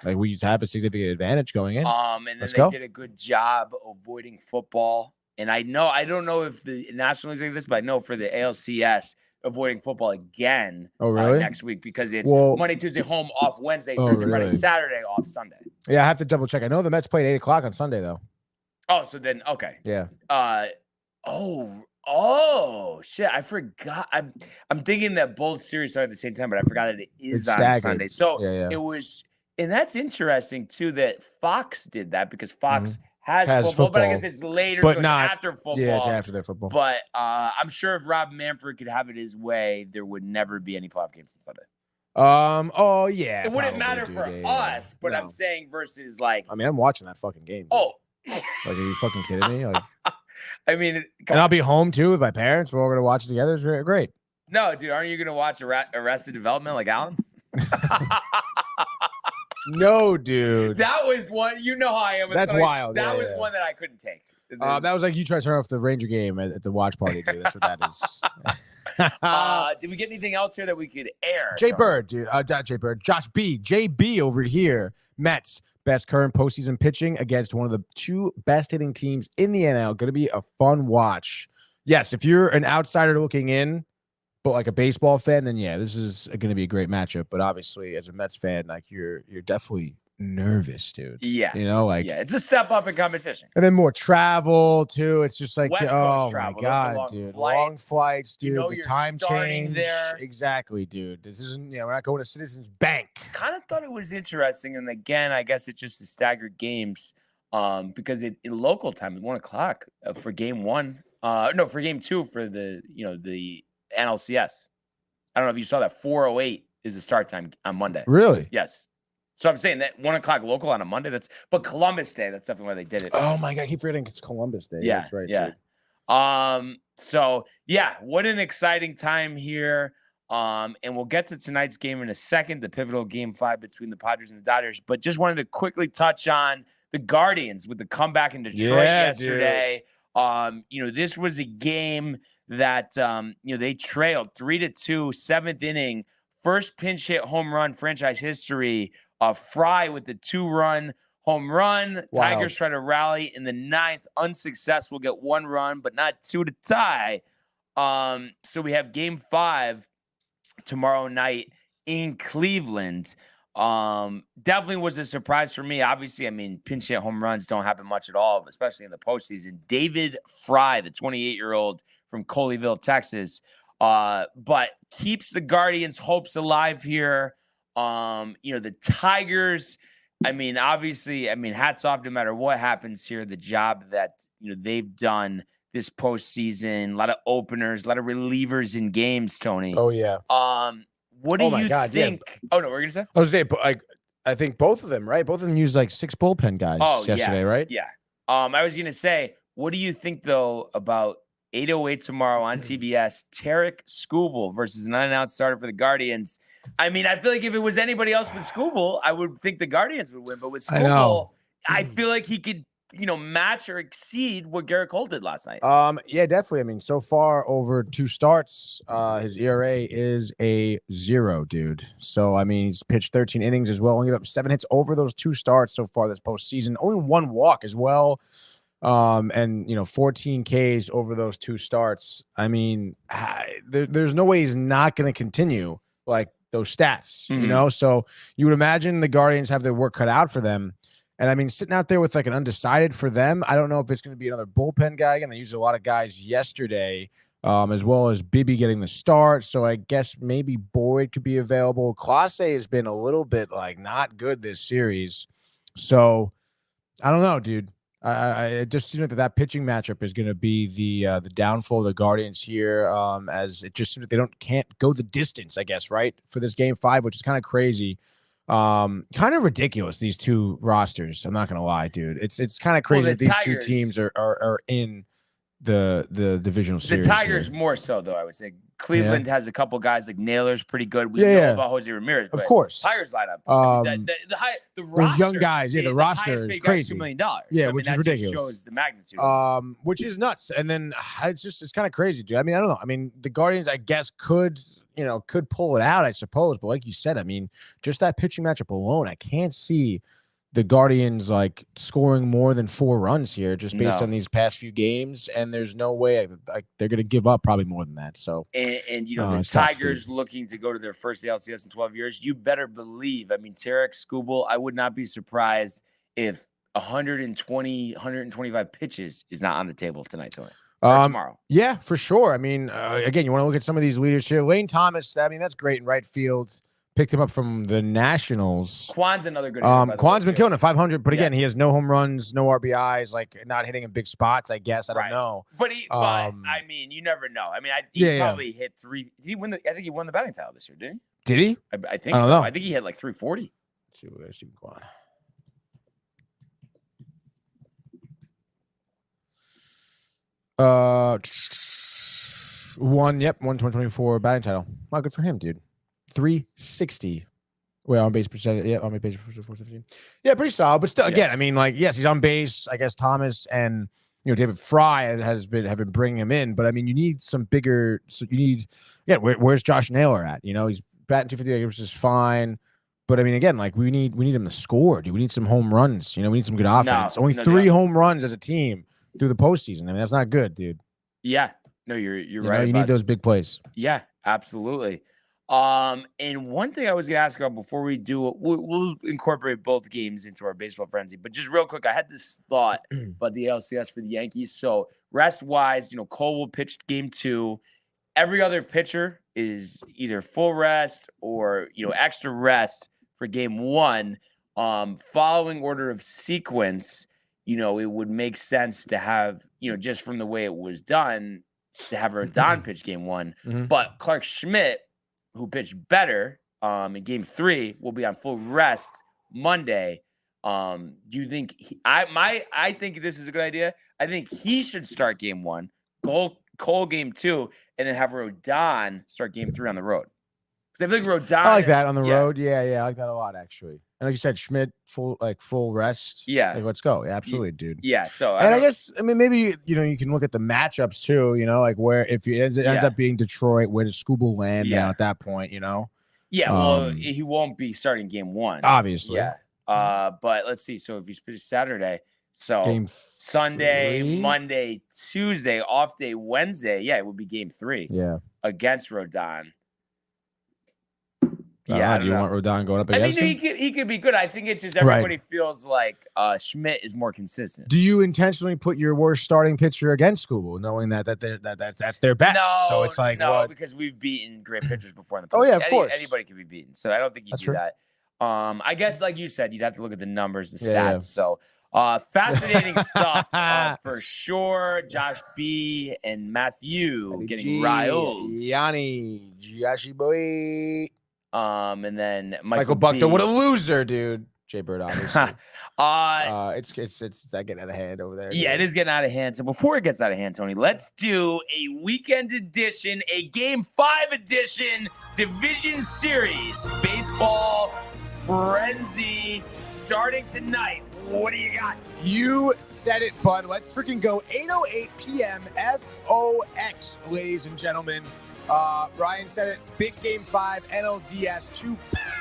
like we have a significant advantage going in. And then they did a good job avoiding football. And I don't know if the National League's like this, but I know for the ALCS, avoiding football again next week, because it's Monday, Tuesday home, off Wednesday, Thursday, Friday, Saturday, off Sunday. Yeah, I have to double check. I know the Mets played 8:00 on Sunday though. Oh, so then okay. Yeah. Oh shit! I forgot. I'm thinking that both series start at the same time, but I forgot that it is on staggered. Sunday. So Yeah. it was, and that's interesting too that Fox did that, because Fox has football, but I guess it's later, but so not it's after football. Yeah, it's after their football. But I'm sure if Rob Manfred could have it his way, there would never be any playoff games on Sunday. Oh yeah. It wouldn't matter for us, but No. I'm saying versus like. I mean, I'm watching that fucking game. Dude. Oh. Like, are you fucking kidding me? Like, I mean, and I'll be home too with my parents. We're all gonna watch it together. It's great. No, dude, aren't you gonna watch Arrested Development like Alan? No, dude. That was one. You know how I am. That's wild. That was one that I couldn't take. That was like you try to turn off the Ranger game at the watch party, dude. That's what that is. Did we get anything else here that we could air? Jay Bird, dude. Not Jay Bird. Josh B. JB over here. Mets best current postseason pitching against one of the two best hitting teams in the NL. Going to be a fun watch. Yes, if you're an outsider looking in, but like a baseball fan, then yeah, this is going to be a great matchup. But obviously, as a Mets fan, like you're definitely nervous, dude. Yeah, it's a step up in competition. And then more travel too. It's just like, West oh Coast my travel. God, dude, long flights, dude. The you're time starting change there. Exactly, dude. This isn't, we're not going to Citizens Bank. Kind of thought it was interesting, and again, I guess it's just the staggered games, because in local time, it's 1:00 for game one. No, for game two for the the NLCS. I don't know if you saw that. 4:08 is the start time on Monday. Really? Yes. So I'm saying that 1:00 local on a Monday. But Columbus Day. That's definitely why they did it. Oh my God, I keep forgetting it's Columbus Day. Yeah, that's right. Yeah. Dude. So yeah, what an exciting time here. And we'll get to tonight's game in a second, the pivotal game 5 between the Padres and the Dodgers. But just wanted to quickly touch on the Guardians with the comeback in Detroit yesterday. This was a game that they trailed 3-2, 7th inning, first pinch hit home run franchise history. Fry with the 2-run home run. Wild. Tigers try to rally in the 9th, unsuccessful, get 1 run, but not 2 to tie. So we have game 5 tomorrow night in Cleveland. Definitely was a surprise for me. Obviously, I mean, pinch hit home runs don't happen much at all, especially in the postseason. David Fry, the 28-year-old from Colleyville, Texas, but keeps the Guardians' hopes alive here. The Tigers, I mean, obviously, hats off no matter what happens here. The job that, they've done this postseason, a lot of openers, a lot of relievers in games, Tony. Oh, yeah. What do you think? Yeah. Oh, no, what were you going to say? I was going to say, I think both of them, right? Both of them used like 6 bullpen guys yesterday, right? Yeah. I was going to say, what do you think, though, about 8:08 tomorrow on TBS, Tarek Skubal versus an unannounced starter for the Guardians? I mean, I feel like if it was anybody else with Skubal, I would think the Guardians would win. But with Skubal, I feel like he could, match or exceed what Garrett Cole did last night. Yeah, definitely. I mean, so far over 2 starts, his ERA is a 0, dude. So, I mean, he's pitched 13 innings as well. Only gave up 7 hits over those 2 starts so far this postseason. Only 1 walk as well. And 14 Ks over those 2 starts. I mean, there's no way he's not going to continue like those stats, So you would imagine the Guardians have their work cut out for them. And I mean, sitting out there with like an undecided for them, I don't know if it's going to be another bullpen guy. And they used a lot of guys yesterday, as well as Bibby getting the start. So I guess maybe Boyd could be available. Clase has been a little bit like not good this series. So I don't know, dude. I just seems like that pitching matchup is going to be the downfall of the Guardians here, as it just seems like they can't go the distance, I guess, right, for this game 5, which is kind of crazy. Kind of ridiculous, these 2 rosters. I'm not gonna lie, dude. It's kind of crazy that these Tigers, 2 teams are in the divisional series. The Tigers here. More so, though, I would say. Cleveland has a couple guys like Naylor's pretty good. We know about Jose Ramirez, of course. Tigers lineup. The roster, young guys, the roster is crazy. $2 million. Yeah, so, which is ridiculous. Shows the magnitude. Which is nuts. And then it's kind of crazy, dude. I mean, I don't know. I mean, the Guardians, I guess, could pull it out, I suppose. But like you said, I mean, just that pitching matchup alone, I can't see the Guardians like scoring more than 4 runs here just based on these past few games. And there's no way they're going to give up probably more than that. So, and the Tigers looking to go to their first ALCS in 12 years, you better believe. I mean, Tarek Skubal, I would not be surprised if 125 pitches is not on the table tonight, Tony. Tomorrow. Yeah, for sure. I mean, again, you want to look at some of these leaders here. Lane Thomas, I mean, that's great in right field. Picked him up from the Nationals. Quan's another good. Quan's been killing it, 500, but again, he has no home runs, no RBIs, like not hitting in big spots. I guess I don't know. But I mean, you never know. I mean, he probably hit 3. Did he win I think he won the batting title this year, didn't he? Did he? I think so. I think he had like 340. Let's see what I see Quan. Won 2024 batting title. Wow, good for him, dude. 360. Well, on base percentage. Yeah, on base 415. Yeah, pretty solid. But still, again, I mean, like, yes, he's on base. I guess Thomas and David Fry have been bringing him in. But I mean, you need some bigger. So you need. Yeah, where's Josh Naylor at? He's batting 250, which is fine. But I mean, again, like we need him to score, dude. We need some home runs. We need some good offense. Only 3 home runs as a team through the postseason. I mean, that's not good, dude. Yeah. No, you're right. You need those big plays. Yeah, absolutely. And one thing I was gonna ask about before we do it, we'll incorporate both games into our baseball frenzy. But just real quick, I had this thought about the ALCS for the Yankees. So rest wise, Cole will pitch game 2. Every other pitcher is either full rest or extra rest for game 1. Following order of sequence, it would make sense to have, just from the way it was done, to have Rodon pitch game 1. Mm-hmm. But Clark Schmidt, who pitched better in game 3, will be on full rest Monday. Do you think I think this is a good idea. I think he should start game 1, Cole game 2, and then have Rodon start game 3 on the road. Because I feel like Rodon. I like that on the yeah. road. Yeah, I like that a lot actually. And like you said, Schmidt full rest. Yeah. Like, let's go. Yeah, absolutely, dude. Yeah. So I guess maybe you can look at the matchups too. Like where if it ends up being Detroit, where does Skubal land down at that point? Yeah. Well, he won't be starting game 1, obviously. Yeah. But let's see. So if you pitch Saturday, so game Sunday, 3? Monday, Tuesday, off day Wednesday. Yeah, it would be game 3. Yeah. Against Rodon. Yeah. Do you want Rodon going up against him? He could be good. I think it's just everybody feels like Schmidt is more consistent. Do you intentionally put your worst starting pitcher against Skubal, knowing that's their best? No, so it's like because we've beaten great pitchers before in the Oh yeah, of course. Anybody can be beaten. So I don't think you do true. that. I guess like you said, you'd have to look at the numbers, the stats. Yeah. So fascinating stuff for sure. Josh B and Matthew getting riled. Yanni, Joshy boy. And then Michael Buckner, what a loser, dude. Jay Bird, obviously. It's getting out of hand over there. Yeah, dude. it is getting out of hand. So before it gets out of hand, Tony, let's do a weekend edition, a Game 5 edition Division Series baseball frenzy starting tonight. What do you got? You said it, bud. Let's freaking go. 8:08 p.m. FOX, ladies and gentlemen. Ryan said it. Big Game 5 NLDS. 2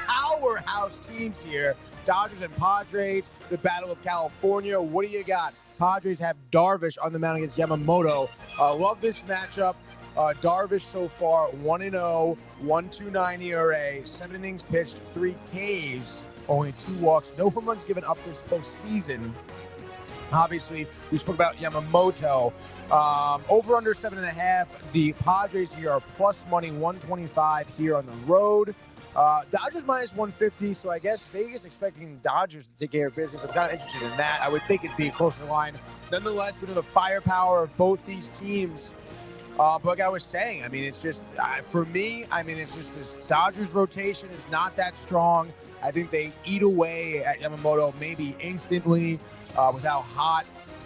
powerhouse teams here. Dodgers and Padres. The Battle of California. What do you got? Padres have Darvish on the mound against Yamamoto. Love this matchup. Darvish so far 1-0, 1.29 ERA, 7 innings pitched, 3 Ks, only 2 walks, no home runs given up this postseason. Obviously, we spoke about Yamamoto. Over under 7.5. The Padres here are plus money 125 here on the road. Dodgers minus 150. So I guess Vegas expecting Dodgers to take care of business. I'm kind of interested in that. I would think it'd be a closer line. Nonetheless, we know the firepower of both these teams. But like I was saying, I mean, it's just for me. I mean, it's just this Dodgers rotation is not that strong. I think they eat away at Yamamoto maybe instantly with how hot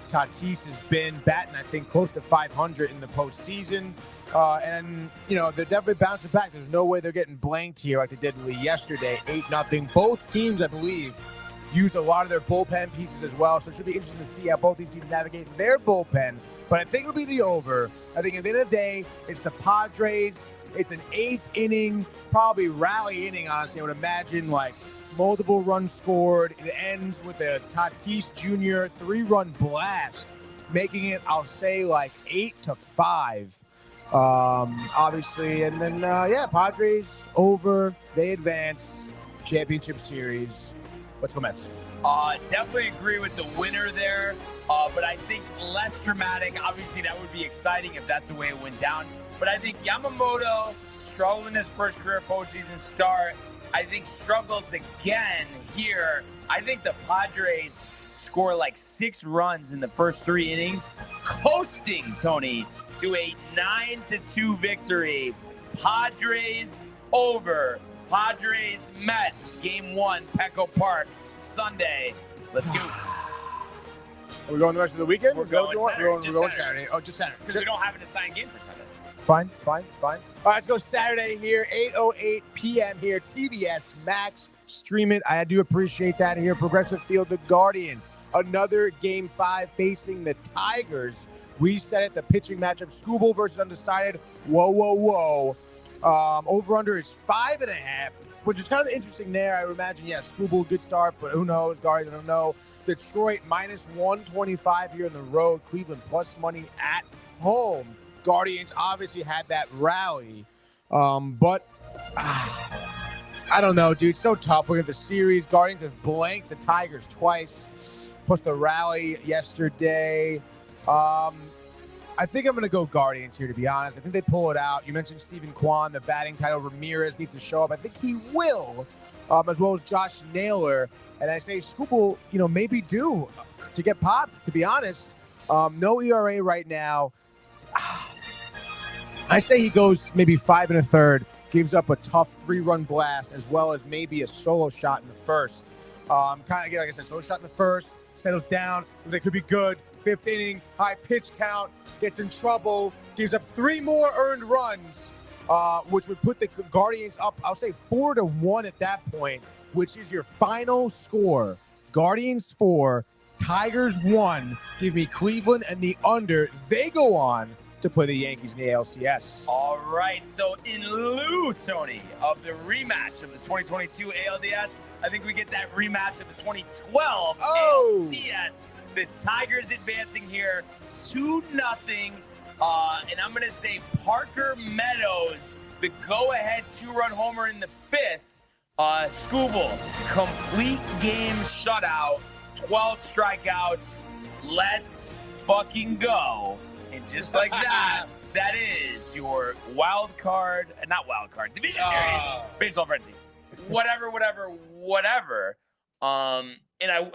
Tatis has been, batting I think close to 500 in the postseason. And they're definitely bouncing back. There's no way they're getting blanked here like they did yesterday, 8-0. Both teams, I believe, used a lot of their bullpen pieces as well. So it should be interesting to see how both these teams navigate their bullpen. But I think it'll be the over. I think at the end of the day, it's the Padres. It's an 8th inning, probably rally inning, honestly. I would imagine like multiple runs scored. It ends with a Tatis Jr. 3-run blast, making it, I'll say, like 8-5. Obviously. And then, Padres over. They advance. Championship Series. Let's go Mets. Definitely agree with the winner there. But I think less dramatic. Obviously, that would be exciting if that's the way it went down. But I think Yamamoto struggled in his first career postseason start. I think struggles again here. I think the Padres score like 6 runs in the first 3 innings, coasting, Tony, to a 9-2 victory. Padres over. Padres Mets, Game 1, Petco Park, Sunday. Let's go. Are we going the rest of the weekend? We're going Saturday. We're going Saturday. Oh, just Saturday. Because we don't have an assigned game for Sunday. Fine. All right, let's go Saturday here, 8:08 p.m. here, TBS Max. Stream it. I do appreciate that here. Progressive Field, the Guardians. Another Game 5 facing the Tigers. We said it, the pitching matchup, Skubal versus undecided. Whoa. Over-under is 5.5, which is kind of interesting there. I would imagine, Skubal, good start, but who knows? Guardians, I don't know. Detroit minus 125 here on the road. Cleveland plus money at home. Guardians obviously had that rally. But I don't know, dude. So tough. Look at the series. Guardians have blanked the Tigers twice. Plus the rally yesterday. I think I'm going to go Guardians here, to be honest. I think they pull it out. You mentioned Stephen Kwan, the batting title. Ramirez needs to show up. I think he will, as well as Josh Naylor. And I say Skubal, maybe due to get popped, to be honest. No ERA right now. I say he goes maybe 5 1/3, gives up a tough 3-run blast, as well as maybe a solo shot in the first. Kind of, like I said, solo shot in the first, settles down. They could be good. 5th inning, high pitch count, gets in trouble, gives up 3 more earned runs. which would put the Guardians up, I'll say 4-1 at that point, which is your final score. Guardians 4, Tigers 1. Give me Cleveland and the under. They go on to play the Yankees in the ALCS. All right, so in lieu, Tony, of the rematch of the 2022 ALDS, I think we get that rematch of the 2012 ALCS. The Tigers advancing here 2-0. And I'm going to say Parker Meadows, the go-ahead 2-run homer in the 5th. Scooble, complete game shutout, 12 strikeouts. Let's fucking go. And just like that, that is your division series, baseball frenzy. Whatever. And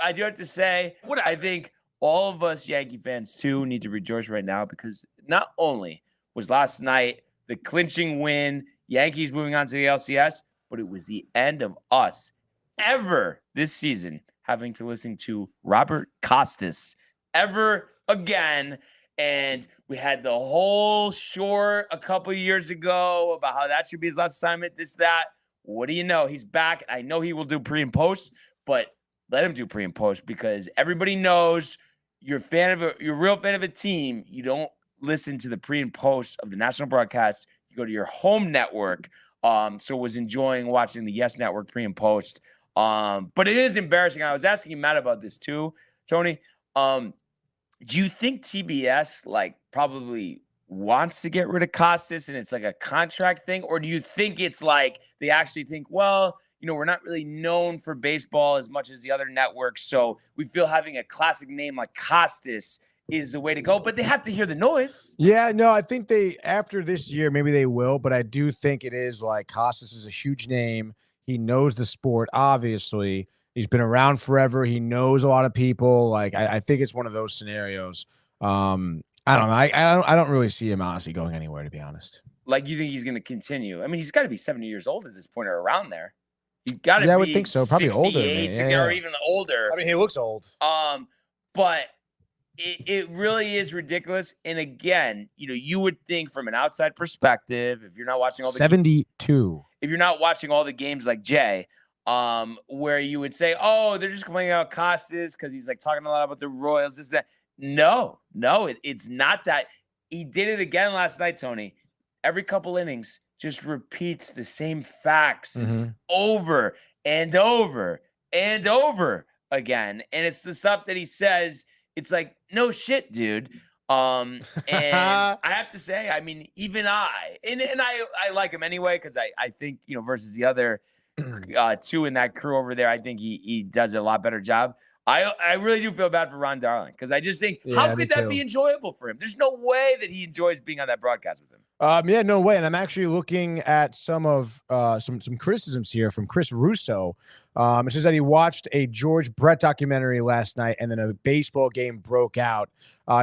I do have to say, I think all of us Yankee fans, too, need to rejoice right now because not only was last night the clinching win, Yankees moving on to the LCS, but it was the end of us ever this season having to listen to Robert Costas ever again. And we had the whole short a couple of years ago about how that should be his last assignment, this, that. What do you know? He's back. I know he will do pre and post, but let him do pre and post because everybody knows you're a real fan of a team. You don't listen to the pre and post of the national broadcast. You go to your home network. So was enjoying watching the Yes Network pre and post. But it is embarrassing. I was asking Matt about this too, Tony. Do you think TBS probably wants to get rid of Costas and it's like a contract thing? Or do you think it's like they actually think, well, we're not really known for baseball as much as the other networks. So we feel having a classic name like Costas is the way to go, but they have to hear the noise. Yeah, no, I think after this year, maybe they will, but I do think it is like Costas is a huge name. He knows the sport, obviously. He's been around forever. He knows a lot of people. I think it's one of those scenarios. I don't know. I don't really see him honestly going anywhere, to be honest. You think he's going to continue? I mean, he's got to be 70 years old at this point or around there. You got to be. I would think so. Probably older, 60, or even older. I mean, he looks old. But it really is ridiculous. And again, you would think from an outside perspective, if you're not watching all the 72, if you're not watching all the games like Jay, where you would say, oh, they're just complaining about Costas because he's talking a lot about the Royals, this, that. No, it's not that. He did it again last night, Tony. Every couple innings, just repeats the same facts over and over and over again. And it's the stuff that he says. It's like, no shit, dude. And I have to say, I mean, even I like him anyway, because I think, versus the other two in that crew over there, I think he does a lot better job. I really do feel bad for Ron Darling because I just think, how could that be enjoyable for him? There's no way that he enjoys being on that broadcast with him. Yeah, no way. And I'm actually looking at some criticisms here from Chris Russo. It says that he watched a George Brett documentary last night and then a baseball game broke out.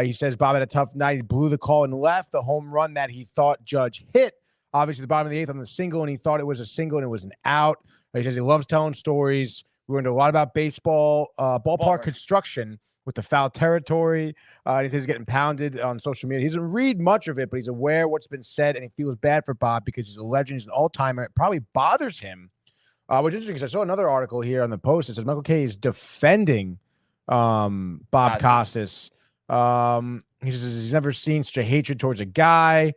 He says Bob had a tough night. He blew the call and left. The home run that he thought Judge hit, obviously the bottom of the 8th on the single, and he thought it was a single and it was an out. He says he loves telling stories. We learned a lot about baseball, ballpark construction with the foul territory. He says he's getting pounded on social media. He doesn't read much of it, but he's aware of what's been said, and he feels bad for Bob because he's a legend. He's an all-timer. It probably bothers him, which is interesting because I saw another article here on the Post that says Michael Kay is defending Bob Costas. He says he's never seen such a hatred towards a guy.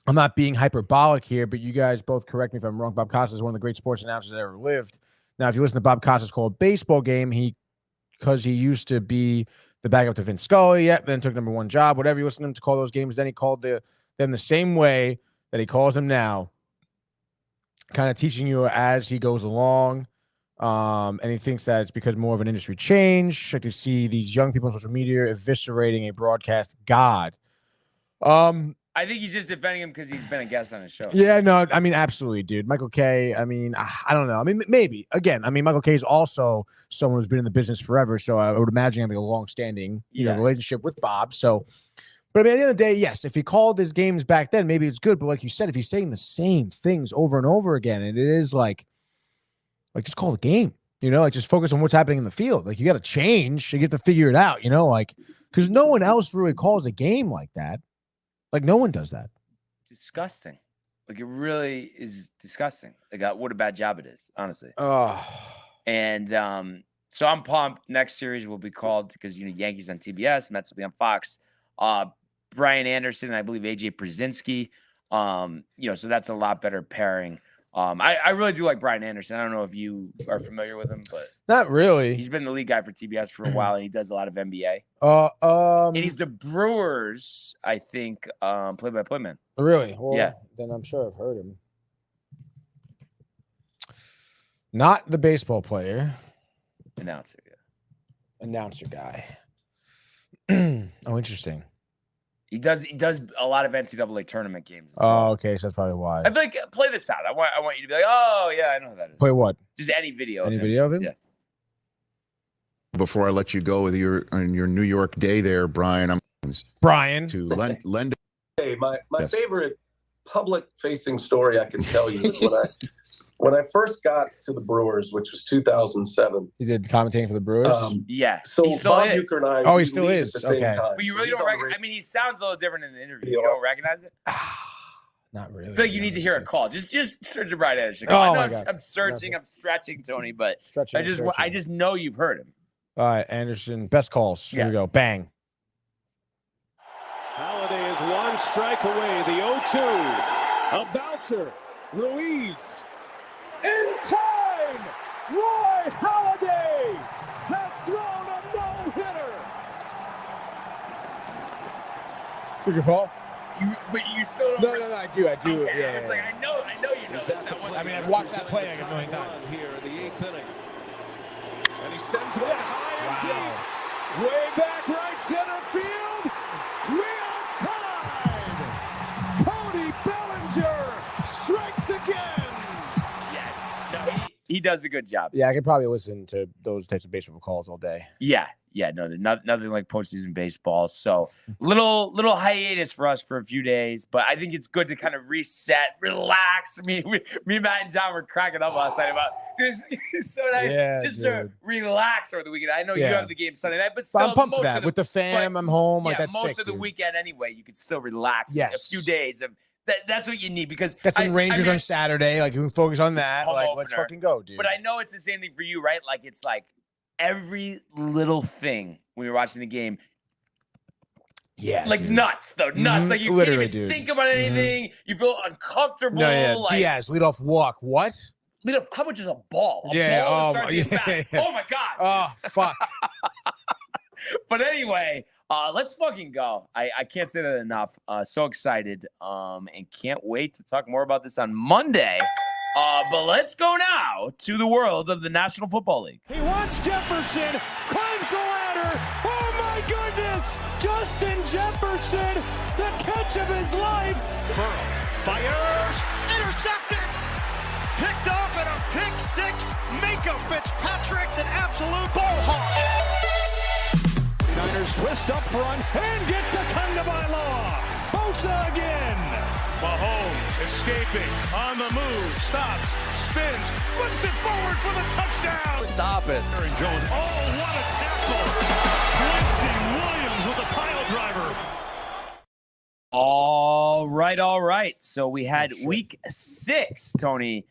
I'm not being hyperbolic here, but you guys both correct me if I'm wrong. Bob Costas is one of the great sports announcers that ever lived. Now, if you listen to Bob Costas call a baseball game, because he used to be the backup to Vince Scully, then took #1 job, whatever you listen to him to call those games, then he called them the same way that he calls them now, kind of teaching you as he goes along. And he thinks that it's because more of an industry change. Like to see these young people on social media eviscerating a broadcast god. I think he's just defending him because he's been a guest on his show. Yeah, no, I mean, absolutely, dude. Michael Kay, I mean, I don't know. I mean, maybe. Again, I mean, Michael Kay is also someone who's been in the business forever, so I would imagine having a long-standing, relationship with Bob. So, but I mean, at the end of the day, yes, if he called his games back then, maybe it's good. But like you said, if he's saying the same things over and over again, and it is like just call the game, just focus on what's happening in the field. Like, you got to change. You get to figure it out, because no one else really calls a game like that. Like, no one does that. Disgusting. Like, it really is disgusting. Like, what a bad job it is, honestly. Oh, And so I'm pumped. Next series will be called, because, Yankees on TBS, Mets will be on Fox. Brian Anderson, I believe AJ Przinsky. So that's a lot better pairing. I really do like Brian Anderson. I don't know if you are familiar with him, but not really. he's been the lead guy for TBS for a while, and he does a lot of NBA. And he's the Brewers, I think, play-by-play man. Really? Well, Yeah. Then I'm sure I've heard him. Not the baseball player. Announcer, yeah. Announcer guy. Oh, interesting. He does a lot of NCAA tournament games. Oh, okay. So that's probably why. I feel like, play this out. I want you to be like, oh yeah, I know who that is. Play what? Just any video. Any of him. video of him? Yeah. Before I let you go with your New York day there, Brian, I'm Brian. to lend. Hey, my Yes. favorite public-facing story I can tell you is when I first got to the Brewers, which was 2007. He did commentating for the Brewers. Yeah. So he still Bob is. Uecker and I. Oh, he we still leave at is. the same Okay. time. But you So really he's don't on the recognize. I mean, he sounds a little different in the interview. You Radio. don't recognize it? Not really. I feel like you need to hear a call. Just search for Brian Anderson. I know my I'm, God. I'm searching. I'm stretching, Tony, but Stretching, I just know you've heard him. All right, Anderson. Best calls. Here we go. Bang. Holiday is one strike away. The 0-2. A bouncer. Ruiz. In time! Roy Halladay has thrown a no-hitter. It's a good call. But you still don't. No, I do. Okay, Yeah. It's like I know you know this. That wasn't I mean, I've watched that play like a million times. Here in the 8th inning. And he sends it high and deep. Way back right center field. We are tied. Cody Bellinger strikes again. Yeah. No, he does a good job. Yeah, I could probably listen to those types of baseball calls all day. Yeah. No, nothing like postseason baseball. So little hiatus for us for a few days, but I think it's good to kind of reset, relax. I mean, me, Matt, and John were cracking up last night about it's so nice to relax over the weekend. I know you have the game Sunday night, but still, I'm pumped for that. With the fam, I'm home. Like that's most sick, of the dude. weekend anyway. You could still relax. Yes. A few days of. That's what you need because Got some Rangers on Saturday. Like, we can focus on that. Home Like, opener. let's fucking go, dude. But I know it's the same thing for you, right? Like, it's like every little thing when you're watching the game. Yeah, like dude. nuts, though. Nuts. Like, you Literally, can't even dude. think about anything. You feel uncomfortable. No, yeah. Like, Diaz, leadoff walk. What? leadoff, how much is a ball? A Yeah, ball to oh, start the yeah, at-bat. yeah. Oh, my God. Oh, fuck. But anyway, let's fucking go. I can't say that enough. So excited and can't wait to talk more about this on Monday. But let's go now to the world of the National Football League. He wants Jefferson, climbs the ladder. Oh my goodness! Justin Jefferson, the catch of his life. Burrow fires, intercepted, picked off at a pick six. Minka Fitzpatrick, an absolute ball hawk. Niners twist up front and get to Tagovailoa. Bosa again. Mahomes escaping on the move, stops, spins, flips it forward for the touchdown. Stop it. Aaron Jones. Oh, what a tackle! Quincy Williams with a pile driver. All right. So we had week 6, Tony,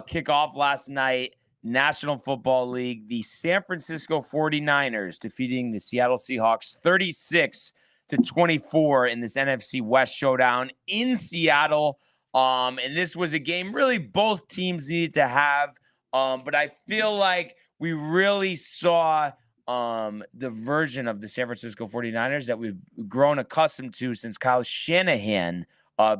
kick off last night. National Football League, the San Francisco 49ers defeating the Seattle Seahawks 36-24 in this NFC West showdown in Seattle. And this was a game really both teams needed to have. But I feel like we really saw the version of the San Francisco 49ers that we've grown accustomed to since Kyle Shanahan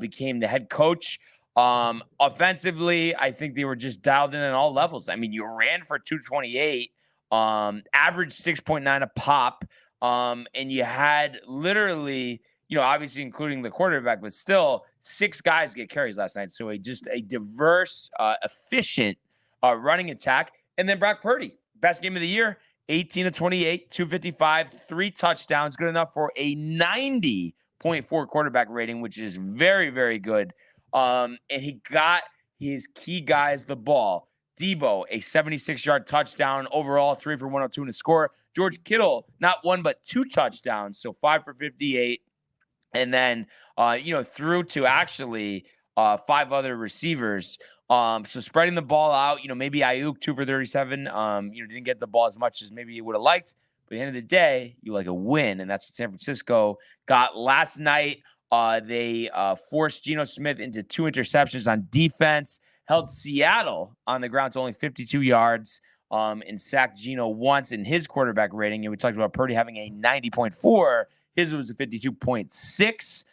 became the head coach. Offensively, I think they were just dialed in on all levels. I mean, you ran for 228, average 6.9 a pop, and you had literally, obviously including the quarterback, but still 6 guys get carries last night. So just a diverse, efficient running attack. And then Brock Purdy, best game of the year, 18-28, 255, 3 touchdowns, good enough for a 90.4 quarterback rating, which is very, very good. And he got his key guys the ball. Debo, a 76-yard touchdown overall, 3 for 102 in a score. George Kittle, not 1 but 2 touchdowns, so 5 for 58. And then, through to actually 5 other receivers. So spreading the ball out, maybe Ayuk 2 for 37, didn't get the ball as much as maybe he would have liked. But at the end of the day, you like a win, and that's what San Francisco got last night. They forced Geno Smith into 2 interceptions on defense, held Seattle on the ground to only 52 yards, and sacked Geno once in his quarterback rating. And we talked about Purdy having a 90.4. His was a 52.6.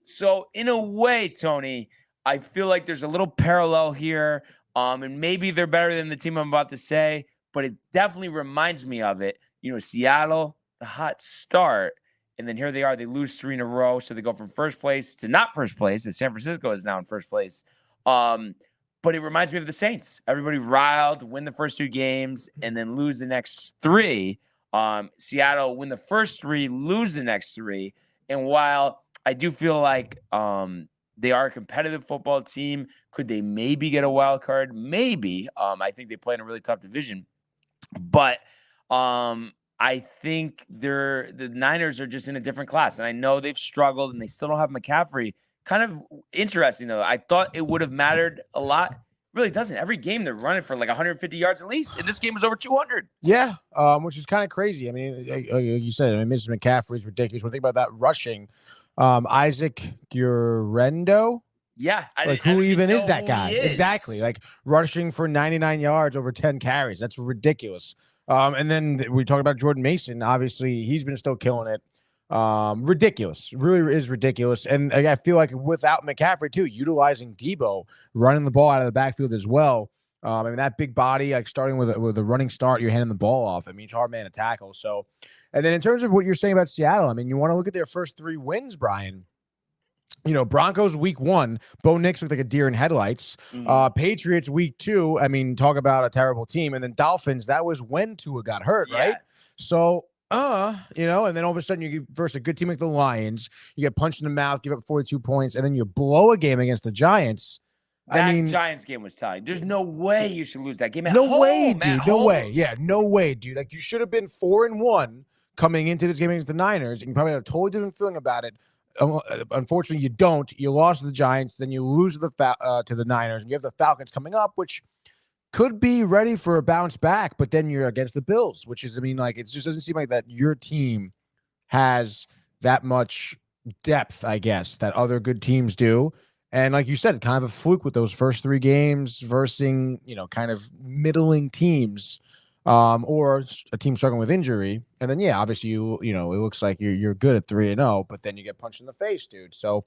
So in a way, Tony, I feel like there's a little parallel here. And maybe they're better than the team I'm about to say, but it definitely reminds me of it. Seattle, the hot start, and then here they are. They lose 3 in a row, so they go from first place to not first place, and San Francisco is now in first place. But it reminds me of the Saints. Everybody riled, win the first 2 games, and then lose the next 3. Seattle win the first 3, lose the next 3. And while I do feel like they are a competitive football team, could they maybe get a wild card? Maybe. I think they play in a really tough division. But I think the Niners are just in a different class. And I know they've struggled and they still don't have McCaffrey. Kind of interesting, though. I thought it would have mattered a lot. It really doesn't. Every game they're running for like 150 yards at least. And this game was over 200. Yeah, which is kind of crazy. I mean, you said, Mr. McCaffrey is ridiculous. When I think about that rushing, Isaac Guerrero. Yeah. Who even is that guy? Exactly. Like rushing for 99 yards over 10 carries. That's ridiculous. And then we talked about Jordan Mason. Obviously, he's been still killing it. Ridiculous. Really is ridiculous. And I feel like without McCaffrey, too, utilizing Debo, running the ball out of the backfield as well. That big body, like starting with a running start, you're handing the ball off. He's hard man to tackle. So, and then in terms of what you're saying about Seattle, you want to look at their first 3 wins, Brian. Broncos week 1, Bo Nix looked like a deer in headlights. Patriots week 2, talk about a terrible team. And then Dolphins, that was when Tua got hurt, right? So, and then all of a sudden you versus a good team like the Lions, you get punched in the mouth, give up 42 points, and then you blow a game against the Giants. That Giants game was tied. There's no way you should lose that game. No way, dude. No way. Yeah, no way, dude. Like you should have been 4-1 coming into this game against the Niners, and you probably have a totally different feeling about it. Unfortunately, you don't. You lost to the Giants, then you lose to the Niners, and you have the Falcons coming up, which could be ready for a bounce back. But then you're against the Bills, which is, it just doesn't seem like that your team has that much depth, I guess, that other good teams do. And like you said, kind of a fluke with those first 3 games versus, kind of middling teams. Or a team struggling with injury, and then obviously it looks like you're good at 3-0, but then you get punched in the face, dude. So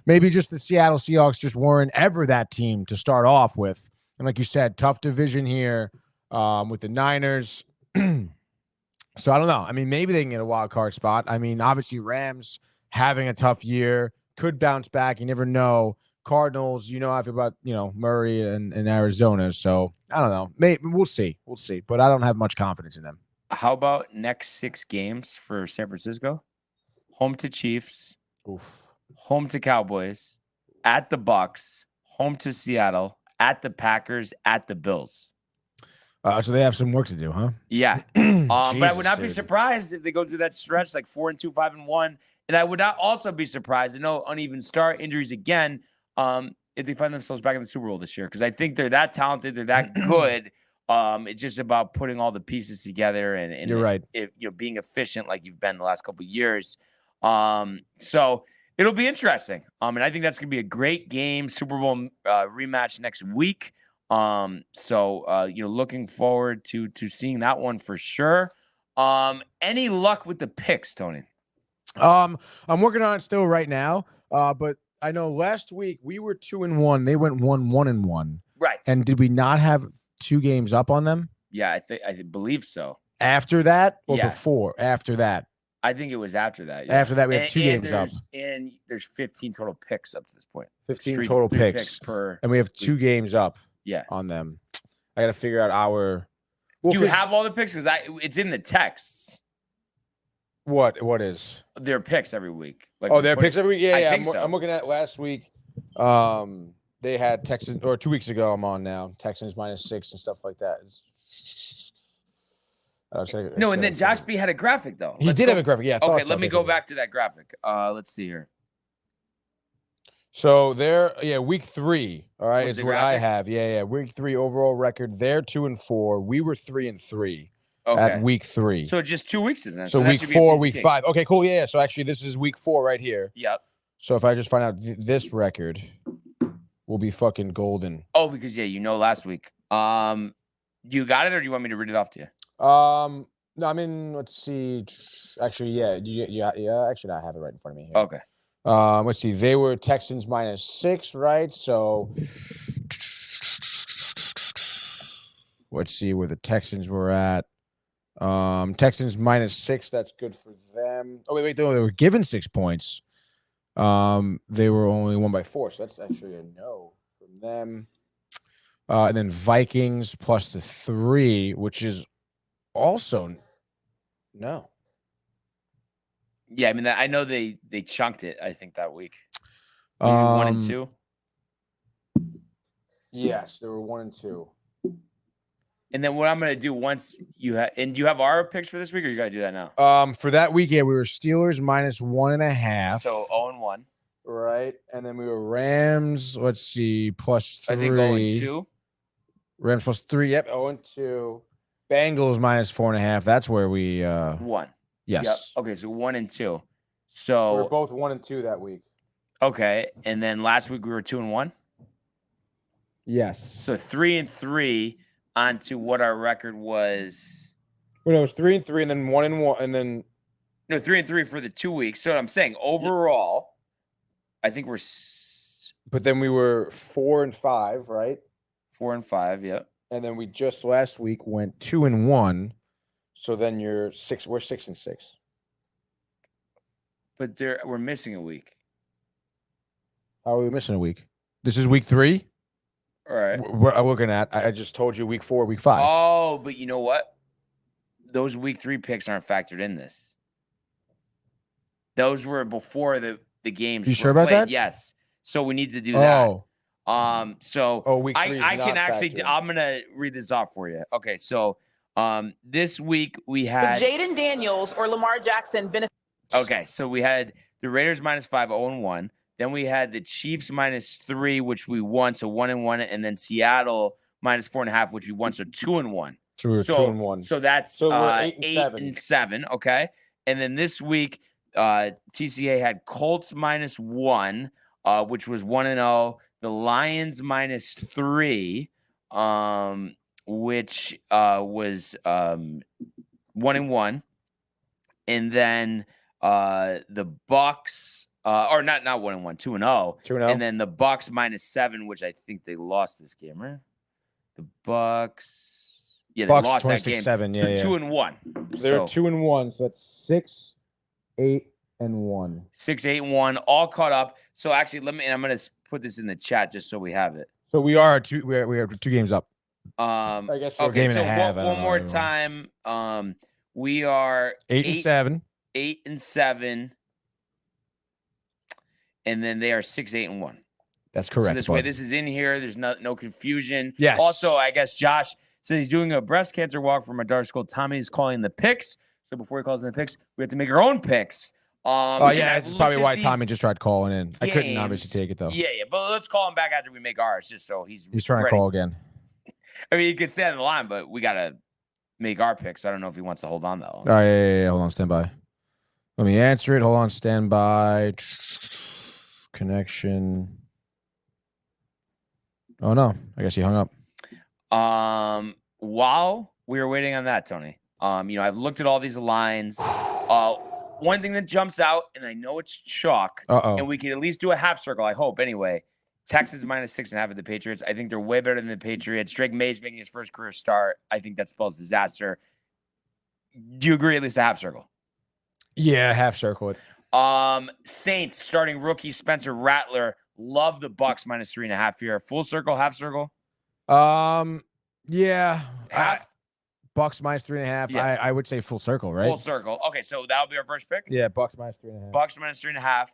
maybe just the Seattle Seahawks just weren't ever that team to start off with, and like you said, tough division here with the Niners. So I don't know. Maybe they can get a wild card spot. Obviously Rams having a tough year, could bounce back. You never know. Cardinals, I feel about, Murray and Arizona. So I don't know. Maybe we'll see. But I don't have much confidence in them. How about next 6 games for San Francisco? Home to Chiefs, home to Cowboys, at the Bucks, home to Seattle, at the Packers, at the Bills. So they have some work to do, huh? Yeah. But I would not be surprised if they go through that stretch like 4-2, 5-1. And I would not also be surprised, uneven start, injuries again, if they find themselves back in the Super Bowl this year, because I think they're that talented, they're that good. It's just about putting all the pieces together and you're right. Being efficient like you've been the last couple of years. So it'll be interesting. And I think that's gonna be a great game. Super Bowl rematch next week. So looking forward to seeing that one for sure. Any luck with the picks, Tony? I'm working on it still right now. But I know last week we were 2-1. They went 1-1. Right. And did we not have 2 games up on them? Yeah, I believe so. After that or before? After that. I think it was after that. Yeah. After that, we had 2 games up. And there's 15 total picks up to this point. 15 total picks per. And we have 2 games up. Yeah. On them. I got to figure out our. Do you have all the picks? Because it's in the texts. What is? Their picks every week. Their picks every week? Yeah. So. I'm looking at last week. They had Texans, or 2 weeks ago, I'm on now. Texans -6 and stuff like that. And then Josh B had a graphic, though. He did have a graphic, yeah. Okay, let me go back to that graphic. Let's see here. So they're week 3. All right, Was is the what I graphic? have. Yeah. Week 3 overall record. They're 2-4. We were 3-3 Okay. at week 3. So just 2 weeks is then. So that week should be a 4, piece of week cake. 5. Okay, cool. Yeah. So actually, this is week 4 right here. Yep. So if I just find out this record, will be fucking golden. Oh, because last week. You got it, or do you want me to read it off to you? No, I mean, let's see. Actually, yeah. Actually, I have it right in front of me here. Okay. Let's see. They were Texans -6, right? So let's see where the Texans were at. Texans -6. That's good for them. Oh wait, no, they were given 6 points. They were only won by 4, so that's actually a no from them. And then Vikings plus the 3, which is also no. Yeah, I mean, I know they chunked it. I think that week. Maybe 1 and 2. Yes, they were 1 and 2. And then what I'm gonna do once you have, and do you have our picks for this week, or you gotta do that now? For that week, we were Steelers -1.5. So 0-1. Right, and then we were Rams. Let's see, plus 3. I think 0-2. Rams plus 3. Yep, 0-2. Bengals -4.5. That's where we 1. Yes. Yep. Okay, so 1 and 2. We were So both 1 and 2 that week. okay, and then last week we were 2 and 1. Yes. So 3 and 3 onto what our record was. Well, no, it was 3 and 3, and then 1 and 1, and then No, 3 and 3 for the 2 weeks. So I'm saying overall, I think we're but then we were 4 and 5, right? 4 and 5. Yep. And then we just last week went 2 and 1. So then you're 6. We're 6 and 6. But we're missing a week. How are we missing a week? This is week 3. All right. What I'm looking at, I just told you week 4, week 5. Oh, but you know what? Those week 3 picks aren't factored in this. Those were before the games. You were sure about played. that? Yes. So we need to do that. So week 3 is I not can actually. factored in. I'm gonna read this off for you. Okay. So this week we had Jaden Daniels or Lamar Jackson benefit. Okay, so we had the Raiders -5, 0-1. Then we had the Chiefs -3, which we won, so 1 and 1, and then Seattle -4.5, which we won, so 2 and 1. So we were 2 and 1. So that's So we're 8 and 8 7. and 7. Okay, and then this week, TCA had Colts -1, which was 1 and 0. The Lions -3, which was 1 and 1, and then the Bucks, or not 1 and 1, 2 and 0. 2 and 0. And then the Bucks -7, which I think they lost this game, right? The Bucks, they Bucks lost that game. 26-7, So yeah. 2 and 1. They're 2 and 1, so that's 6, 8 and 1. 6, 8 and 1, all caught up. So actually, I'm gonna put this in the chat just so we have it. So we are we are 2 games up. I guess we're a game and a half. One more time. We are 8 and 7. 8 and 7, and then they are 6, 8 and 1. That's correct. So this way, this is in here. There's no confusion. Yes. Also, I guess Josh said he's doing a breast cancer walk from a dark school. Tommy is calling the picks. So before he calls in the picks, we have to make our own picks. Oh yeah, that's probably why Tommy just tried calling in. I couldn't games. obviously take it though. Yeah. But let's call him back after we make ours, just so he's trying ready. to call again. I mean, he could stay on the line, but we gotta make our picks. I don't know if he wants to hold on though. All right, yeah. Hold on, stand by. Let me answer it. Hold on, stand by. Connection. Oh no, I guess he hung up. While we were waiting on that, Tony, I've looked at all these lines. One thing that jumps out, and I know it's chalk, and we can at least do a half circle, I hope, anyway. Texans -6.5 of the Patriots. I think they're way better than the Patriots. Drake May's making his first career start. I think that spells disaster. Do you agree at least a half circle? Yeah, half circle it. Saints starting rookie Spencer Rattler. Love the Bucks -3.5 here. Full circle, half circle? Yeah. Half? Bucks -3.5. Yeah. I would say full circle, right? Full circle. Okay, so that'll be our first pick? Yeah, Bucks -3.5. Bucks -3.5.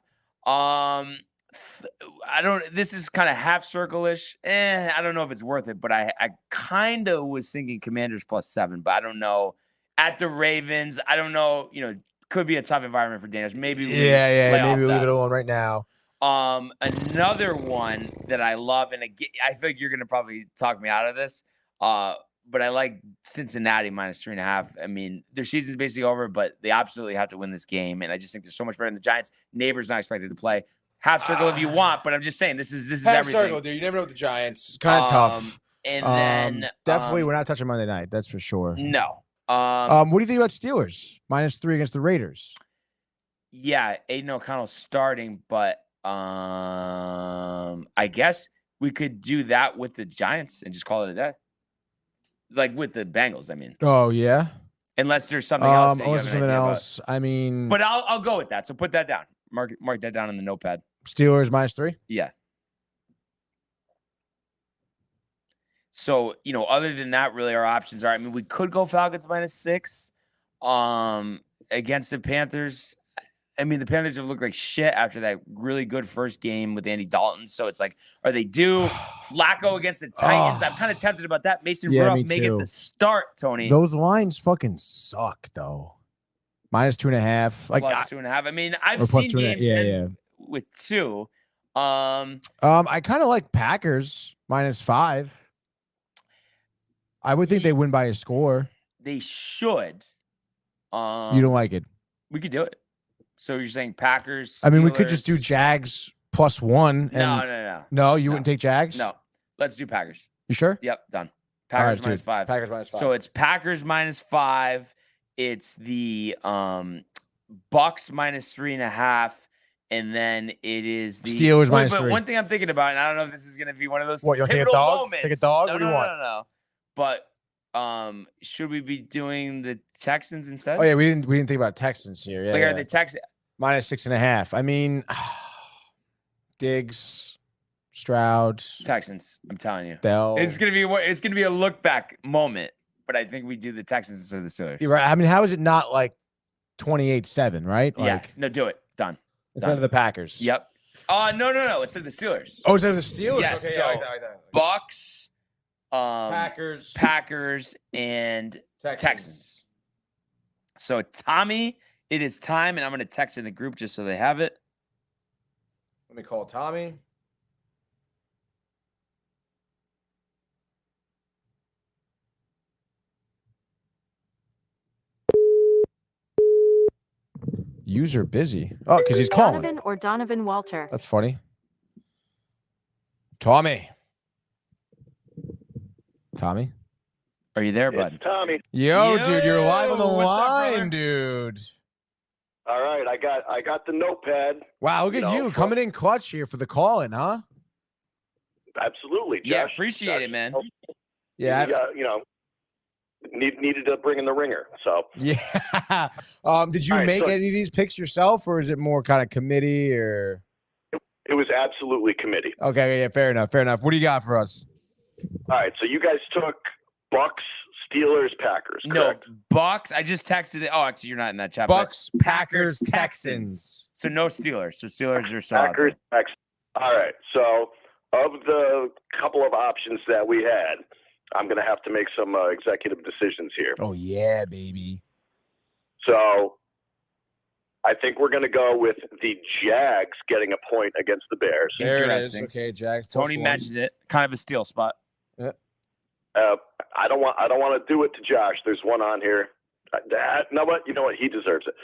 This is kind of half circle-ish. I don't know if it's worth it, but I kind of was thinking Commanders +7, but I don't know. At the Ravens, I don't know, could be a tough environment for Daniels. Maybe Maybe we leave that. it alone right now. Another one that I love, and again, I think you're gonna probably talk me out of this. But I like Cincinnati -3.5. I mean, their season's basically over, but they absolutely have to win this game, and I just think they're so much better than the Giants. Neighbors not expected to play. Half circle if you want, but I'm just saying this is Half everything. circle, dude. You never know with the Giants. It's kind of tough. And then definitely, we're not touching Monday night. That's for sure. No. What do you think about Steelers -3 against the Raiders? Yeah, Aiden O'Connell starting, but I guess we could do that with the Giants and just call it a day. Like with the Bengals, I mean. Oh yeah. Unless there's something else. Unless there's something else. I mean. But I'll go with that. So put that down. Mark that down in the notepad. Steelers -3. Yeah. So other than that, really, our options are. I mean, we could go Falcons -6, against the Panthers. I mean, the Panthers have looked like shit after that really good first game with Andy Dalton. So it's like, are they due? Flacco against the Titans. I'm kind of tempted about that. Mason Rudolph may get the start, Tony. Those lines fucking suck, though. -2.5. Like +2.5. I mean, I've seen games with 2. I kind of like Packers -5. I would think they win by a score. They should. You don't like it? We could do it. So you're saying Packers? Steelers. I mean, we could just do Jags +1. And No. No, you wouldn't take Jags? No. Let's do Packers. You sure? Yep, done. Packers right, -5. Packers -5. So it's Packers -5. It's the Bucks -3.5. And then it is the Steelers -3. But one thing I'm thinking about, and I don't know if this is going to be one of those what, you want to take a pivotal dog? moments. Take a dog? No, what do you want? No. But should we be doing the Texans instead? Oh yeah, we didn't think about Texans here. Yeah, Are the Texans -6.5? I mean, Diggs, Stroud, Texans. I'm telling you, Dell. it's gonna be a look back moment. But I think we do the Texans instead of the Steelers. You're right. I mean, how is it not like 28-7? Right? Yeah. No, do it. Done. Instead of the Packers. Yep. No. Instead of the Steelers. Oh, instead of the Steelers. Yes. Okay, So I like that. Bucks. Packers, and Texans. So Tommy, it is time, and I'm going to text in the group just so they have it. Let me call Tommy. User busy. Oh, because he's calling. Donovan or Donovan Walter. That's funny. Tommy. Are you there, bud? It's Tommy. Yo, dude, you're live on the what's up, line, brother? dude. All right, I got the notepad. Wow, look at you coming in clutch here for the call-in, huh? Absolutely, Josh. Yeah, appreciate it, man. Yeah. Needed to bring in the ringer. So yeah. Did you All right, make so- any of these picks yourself, or is it more kind of committee or? it was absolutely committee. Okay, yeah, fair enough. What do you got for us? All right, so you guys took Bucks, Steelers, Packers. Correct? No, Bucks. I just texted it. Oh, actually, you're not in that chat. Bucks, but Packers, Texans. So no Steelers. So Steelers are solid. Packers, Texans. All right, so of the couple of options that we had, I'm going to have to make some executive decisions here. Oh yeah, baby. So I think we're going to go with the Jags getting a point against the Bears. There it is. Interesting. Okay, Jags. Tony +1. mentioned it. Kind of a steal spot. I don't want to do it to Josh. There's one on here. You know what? He deserves it.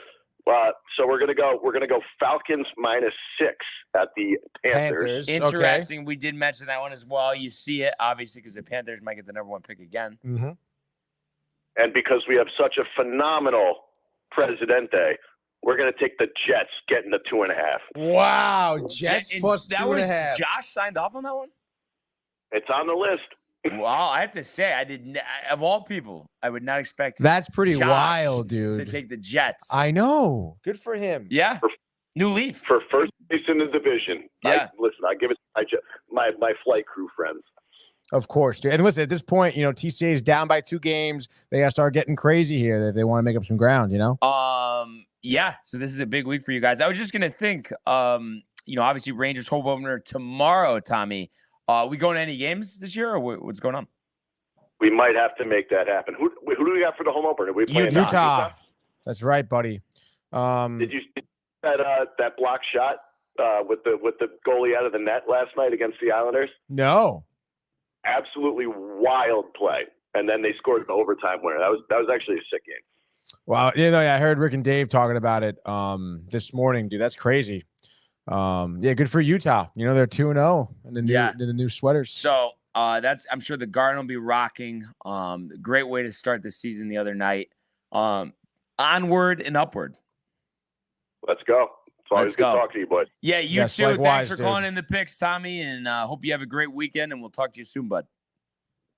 So we're gonna go Falcons -6 at the Panthers. Interesting. We did mention that one as well. You see it obviously because the Panthers might get the #1 pick again. Mm-hmm. And because we have such a phenomenal Presidente, we're gonna take the Jets getting the 2.5. Wow, Jets And plus that 2.5. Josh signed off on that one. It's on the list. Wow, I have to say, I did. Of all people, I would not expect. That's pretty Josh wild, to dude. take the Jets. I know. Good for him. Yeah, new leaf. For first place in the division. Yeah. I give it to my flight crew friends. Of course, dude. And listen, at this point, TCA is down by 2 games. They got to start getting crazy here if they want to make up some ground, Yeah. So this is a big week for you guys. I was just gonna think, obviously Rangers home opener tomorrow, Tommy. We going to any games this year, or what's going on? We might have to make that happen. Who do we got for the home opener? We playing Utah. That's right, buddy. Did you see that block shot with the goalie out of the net last night against the Islanders? No. Absolutely wild play, and then they scored an overtime winner. That was actually a sick game. Wow. I heard Rick and Dave talking about it this morning, dude. That's crazy. Good for Utah. They're 2-0 in the new sweaters. So I'm sure the Garden will be rocking. Great way to start the season the other night. Onward and upward. Let's go. It's always Let's good go. talking to you, boys. Yeah, you Yes, too. likewise, Thanks for dude. calling in the picks, Tommy, and hope you have a great weekend, and we'll talk to you soon, bud.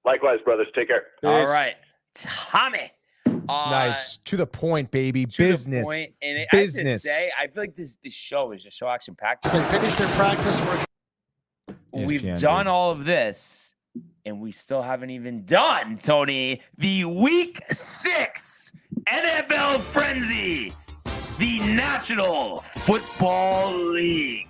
Likewise, brothers. Take care. All right. Tommy. Nice. To the point, baby. To the Business. point. And Business. I have to say, I feel like this show is just so action-packed. They finished their practice work. We've ESPN, done dude. all of this, and we still haven't even done, Tony, the Week 6 NFL Frenzy, the National Football League.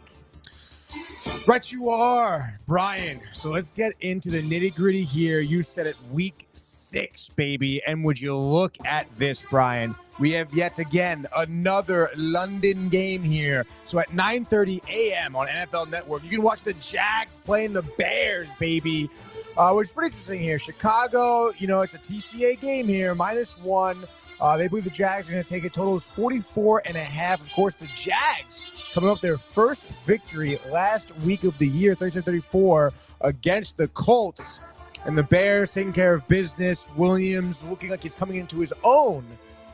Right, you are, Brian. So let's get into the nitty-gritty here. You said it, Week 6, baby. And would you look at this, Brian? We have yet again another London game here. So at 9:30 a.m. on NFL Network, you can watch the Jags playing the Bears, baby. Which is pretty interesting here. Chicago, it's a TCA game here, -1. They believe the Jags are going to take a total of 44.5. Of course, the Jags coming off their first victory last week of the year, 37-34, against the Colts. And the Bears taking care of business. Williams looking like he's coming into his own.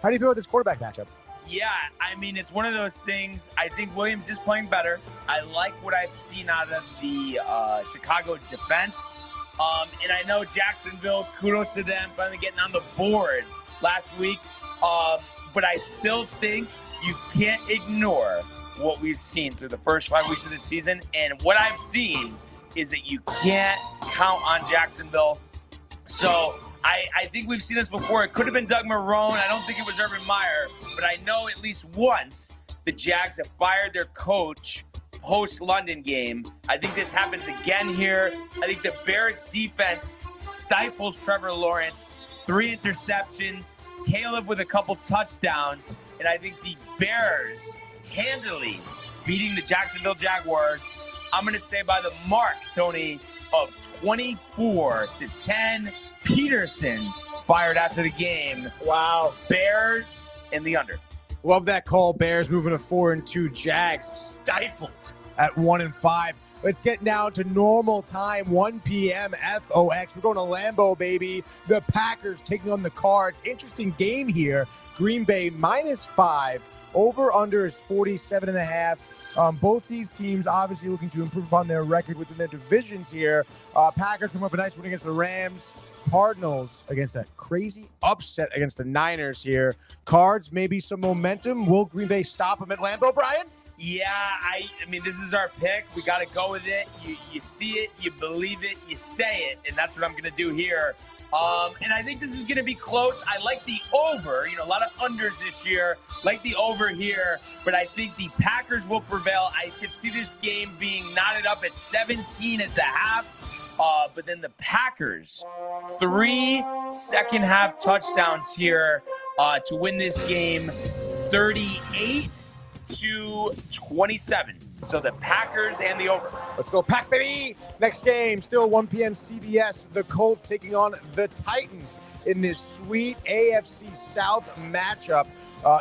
How do you feel about this quarterback matchup? Yeah, I mean, it's one of those things. I think Williams is playing better. I like what I've seen out of the Chicago defense. And I know Jacksonville, kudos to them, finally getting on the board last week. But I still think you can't ignore what we've seen through the first 5 weeks of the season. And what I've seen is that you can't count on Jacksonville. So I think we've seen this before. It could have been Doug Marrone. I don't think it was Urban Meyer. But I know at least once the Jags have fired their coach post-London game. I think this happens again here. I think the Bears defense stifles Trevor Lawrence. 3 interceptions. Caleb with a couple touchdowns. And I think the Bears handily beating the Jacksonville Jaguars. I'm going to say by the mark, Tony, of 24-10. Peterson fired after the game. Wow. Bears in the under. Love that call. Bears moving to 4-2. Jags stifled at 1-5. Let's get down to normal time, 1 p.m. FOX. We're going to Lambeau, baby. The Packers taking on the Cards. Interesting game here. Green Bay -5. Over-under is 47.5. Both these teams obviously looking to improve upon their record within their divisions here. Packers come up a nice win against the Rams. Cardinals against that crazy upset against the Niners here. Cards, maybe some momentum. Will Green Bay stop them at Lambeau, Brian? Yeah, I mean, this is our pick. We got to go with it. You see it, you believe it, you say it, and that's what I'm going to do here. And I think this is going to be close. I like the over. A lot of unders this year. Like the over here, but I think the Packers will prevail. I could see this game being knotted up at 17 at the half. But then the Packers, 3 second-half touchdowns here to win this game, 38-27. So the Packers and the over. Let's go, Pack, baby. Next game, still 1 p.m. CBS. The Colts taking on the Titans in this sweet AFC South matchup.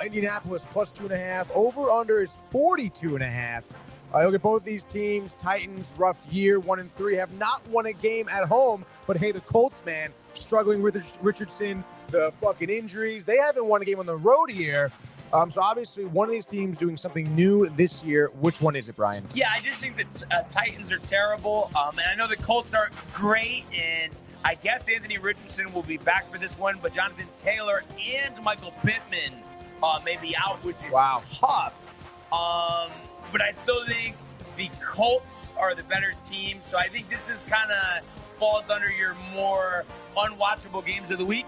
Indianapolis +2.5. Over-under is 42.5. Look at both these teams. Titans, rough year, 1-3, have not won a game at home. But hey, the Colts, man, struggling with Richardson, the fucking injuries. They haven't won a game on the road here. So obviously one of these teams doing something new this year. Which one is it, Brian? Yeah, I just think the Titans are terrible. And I know the Colts are great. And I guess Anthony Richardson will be back for this one. But Jonathan Taylor and Michael Pittman may be out, which is tough. But I still think the Colts are the better team. So I think this is kind of falls under your more unwatchable games of the week.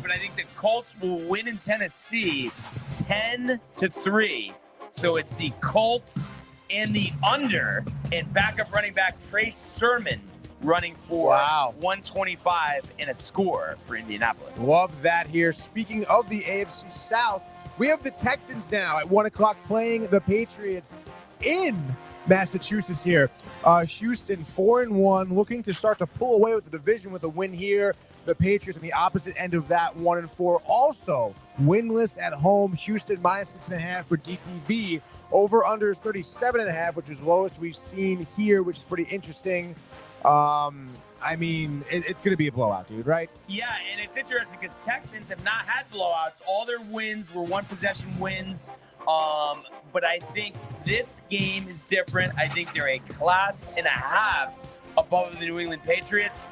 But I think the Colts will win in Tennessee 10-3. So it's the Colts and the under, and backup running back Trey Sermon running for 125 and a score for Indianapolis. Love that here. Speaking of the AFC South, we have the Texans now at 1 o'clock playing the Patriots. in Massachusetts here. Houston 4-1, looking to start to pull away with the division with a win here. The Patriots on the opposite end of that, 1-4. Also winless at home. Houston -6.5 for DTV. Over under is 37.5, which is lowest we've seen here, which is pretty interesting. I mean, it's going to be a blowout, dude, right? Yeah, and it's interesting because Texans have not had blowouts. All their wins were one-possession wins. But I think this game is different. I think they're a class and a half above the New England Patriots.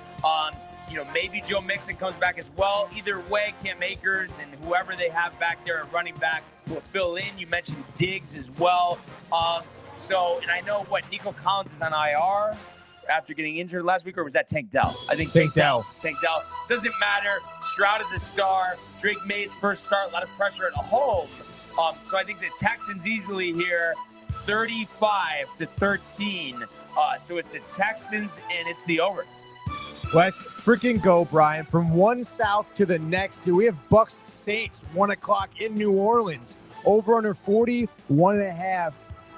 Maybe Joe Mixon comes back as well. Either way, Cam Akers and whoever they have back there at running back will fill in. You mentioned Diggs as well. And I know Nico Collins is on IR after getting injured last week, or was that Tank Dell? I think Tank Dell. Doesn't matter. Stroud is a star. Drake May's first start, a lot of pressure at home. So I think the Texans easily here, 35-13. So it's the Texans and it's the over. Let's freaking go, Brian. From one south to the next here, we have Bucks Saints, 1 o'clock in New Orleans. Over under 41.5.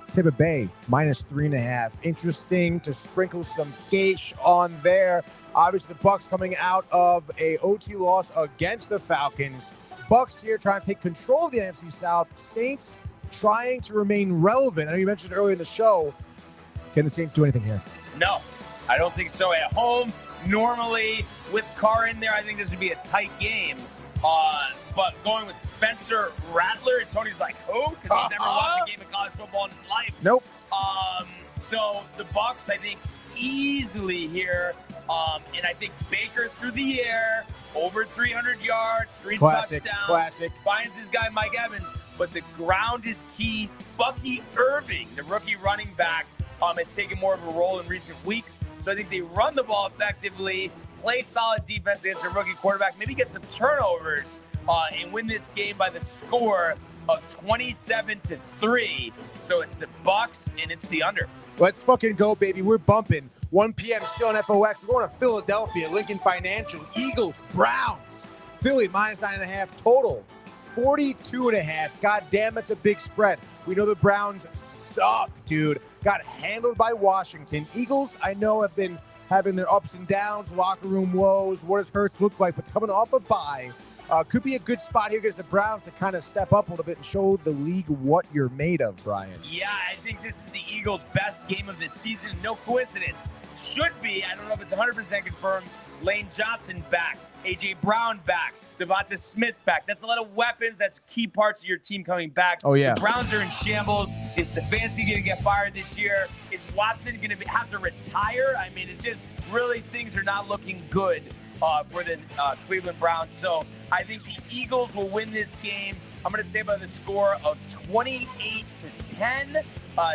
Tampa Bay -3.5. Interesting to sprinkle some gauche on there. Obviously, the Bucks coming out of a OT loss against the Falcons. Bucks here trying to take control of the NFC South. Saints trying to remain relevant. I know you mentioned earlier in the show. Can the Saints do anything here? No, I don't think so. At home, normally with Carr in there, I think this would be a tight game. But going with Spencer Rattler, and Tony's like, who? Because he's never watched a game of college football in his life. Nope. So the Bucks, I think, easily here. And I think Baker through the air, over 300 yards, 3 touchdowns. Classic. Finds his guy Mike Evans. But the ground is key. Bucky Irving, the rookie running back, has taken more of a role in recent weeks. So I think they run the ball effectively, play solid defense against a rookie quarterback, maybe get some turnovers, and win this game by the score of 27-3. So it's the Bucks and it's the under. Let's fucking go, baby. We're bumping. 1 p.m. still on FOX. We're going to Philadelphia, Lincoln Financial, Eagles, Browns. Philly -9.5 total. 42.5. God damn, that's a big spread. We know the Browns suck, dude. Got handled by Washington. Eagles, I know, have been having their ups and downs, locker room woes. What does Hurts look like? But coming off a bye, could be a good spot here against the Browns to kind of step up a little bit and show the league what you're made of, Brian. Yeah, I think this is the Eagles' best game of this season. No coincidence. Should be. I don't know if it's 100% confirmed. Lane Johnson back. A.J. Brown back. Devonta Smith back. That's a lot of weapons. That's key parts of your team coming back. Oh, yeah. The Browns are in shambles. Is Stefanski going to get fired this year? Is Watson going to have to retire? I mean, it just really things are not looking good for the Cleveland Browns. So I think the Eagles will win this game. I'm going to say by the score of 28-10.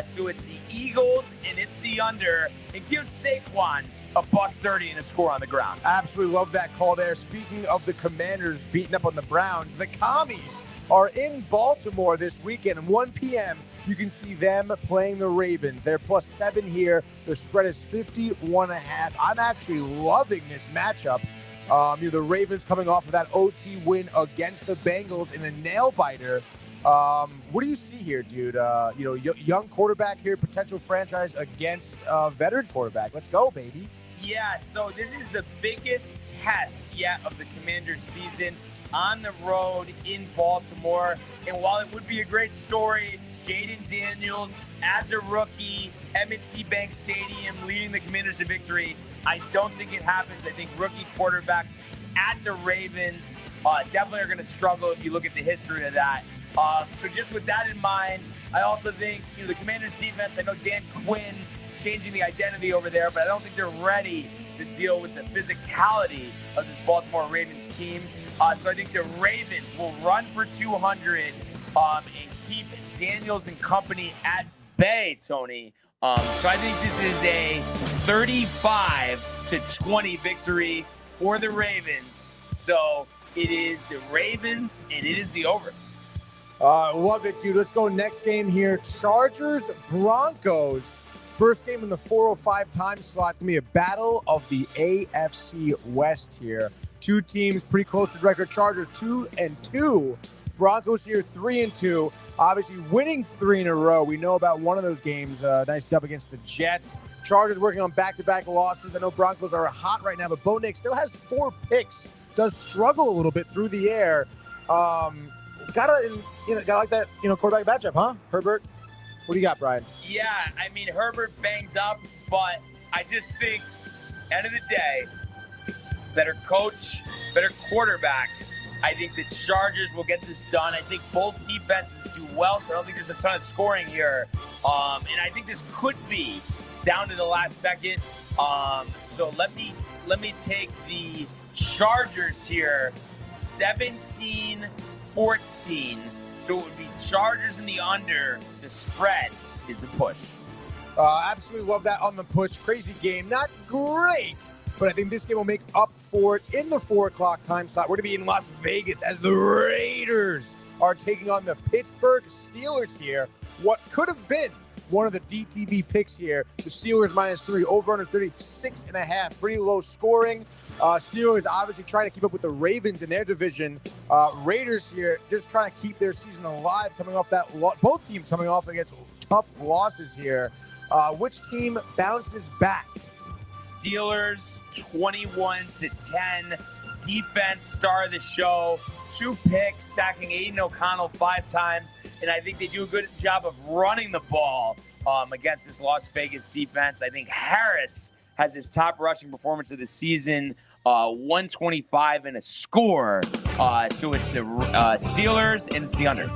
So it's the Eagles and it's the under. It gives Saquon $130 and a score on the ground. Absolutely love that call there. Speaking of the Commanders beating up on the Browns, the Commies are in Baltimore this weekend. At 1 p.m., you can see them playing the Ravens. They're +7 here. The spread is 51.5. I'm actually loving this matchup. The Ravens coming off of that OT win against the Bengals in a nail-biter. What do you see here, dude? Young quarterback here, potential franchise against veteran quarterback. Let's go, baby. Yeah, so this is the biggest test yet of the Commanders season on the road in Baltimore. And while it would be a great story, Jaden Daniels as a rookie, M&T Bank Stadium leading the Commanders to victory, I don't think it happens. I think rookie quarterbacks at the Ravens definitely are going to struggle if you look at the history of that. So just with that in mind, I also think the Commanders defense, I know Dan Quinn changing the identity over there, but I don't think they're ready to deal with the physicality of this Baltimore Ravens team. So I think the Ravens will run for 200 and keep Daniels and company at bay, Tony. So I think this is a 35-20 victory for the Ravens. So it is the Ravens and it is the over. Love it, dude. Let's go next game here. Chargers, Broncos. First game in the 4:05 time slot. It's going to be a battle of the AFC West here. Two teams pretty close to record. Chargers 2-2. Broncos here 3-2. Obviously winning 3 in a row. We know about one of those games. Nice dub against the Jets. Chargers working on back-to-back losses. I know Broncos are hot right now, but Bo Nix still has 4 picks. Does struggle a little bit through the air. Gotta like that, quarterback matchup, huh? Herbert, what do you got, Brian? Yeah, I mean, Herbert banged up, but I just think, end of the day, better coach, better quarterback. I think the Chargers will get this done. I think both defenses do well, so I don't think there's a ton of scoring here. And I think this could be down to the last second. So let me take the Chargers here, 17-14. So it would be Chargers in the under. The spread is the push. Absolutely love that on the push. Crazy game. Not great, but I think this game will make up for it in the 4 o'clock time slot. We're going to be in Las Vegas as the Raiders are taking on the Pittsburgh Steelers here. What could have been one of the DTV picks here. The Steelers -3, over under 36.5. Pretty low scoring. Steelers obviously trying to keep up with the Ravens in their division. Raiders here just trying to keep their season alive, coming off that. Both teams coming off against tough losses here. Which team bounces back? Steelers 21-10. Defense star of the show. 2 picks, sacking Aiden O'Connell 5 times, and I think they do a good job of running the ball against this Las Vegas defense. I think Harris has his top rushing performance of the season, 125 and a score. So it's the Steelers, and it's the under.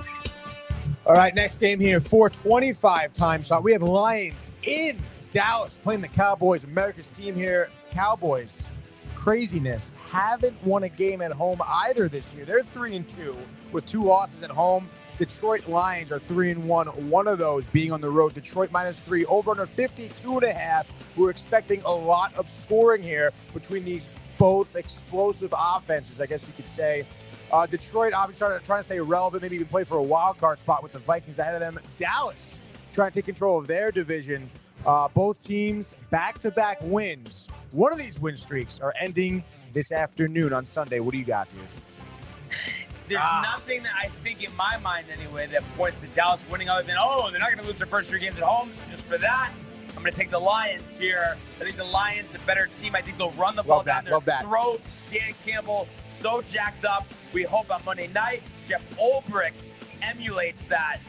All right, next game here, 4:25 time slot. We have Lions in Dallas playing the Cowboys, America's team here. Cowboys, craziness, haven't won a game at home either this year. They're 3-2 with 2 losses at home. Detroit Lions are 3-1, one of those being on the road. Detroit -3, over under 52.5. We're expecting a lot of scoring here between these both explosive offenses, I guess you could say. Detroit obviously trying to stay relevant, maybe even play for a wild card spot with the Vikings ahead of them. Dallas trying to take control of their division. Both teams back-to-back wins. One of these win streaks are ending this afternoon on Sunday. What do you got, dude? There's nothing that I think in my mind anyway that points to Dallas winning other than, they're not going to lose their first 3 games at home. So just for that, I'm going to take the Lions here. I think the Lions a better team. I think they'll run the ball down their throat. Dan Campbell so jacked up. We hope on Monday night Jeff Ulbrich emulates that.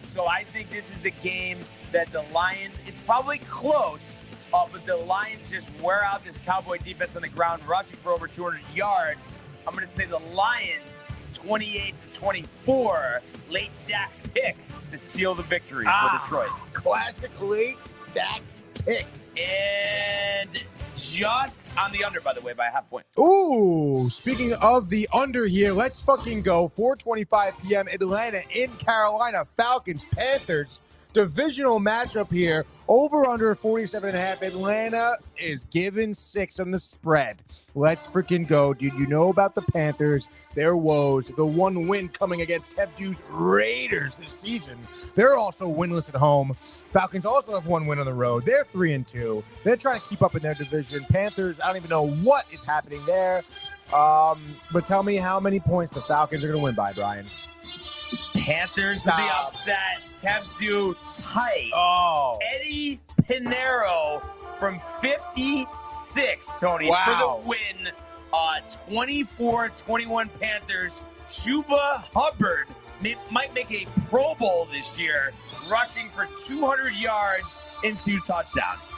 So I think this is a game that the Lions, it's probably close, but the Lions just wear out this Cowboy defense on the ground, rushing for over 200 yards. I'm going to say the Lions 28-24, late Dak pick to seal the victory for Detroit. Classic late Dak pick. And just on the under, by the way, by a half point. Ooh, speaking of the under here, let's fucking go. 4:25 p.m. Atlanta in Carolina. Falcons, Panthers. Divisional matchup here. Over under 47.5. Atlanta is given 6 on the spread. Let's freaking go, dude. You know about the Panthers, their woes, the one win coming against Kev Dew's Raiders this season. They're also winless at home. Falcons also have 1 win on the road. They're 3-2. They're trying to keep up in their division. Panthers, I don't even know what is happening there. But tell me how many points the Falcons are going to win by, Brian. Panthers to the upset. Kev Dew tight. Eddie Pinero from 56, Tony, for the win. 24-21 Panthers. Chuba Hubbard might make a Pro Bowl this year, rushing for 200 yards and 2 touchdowns.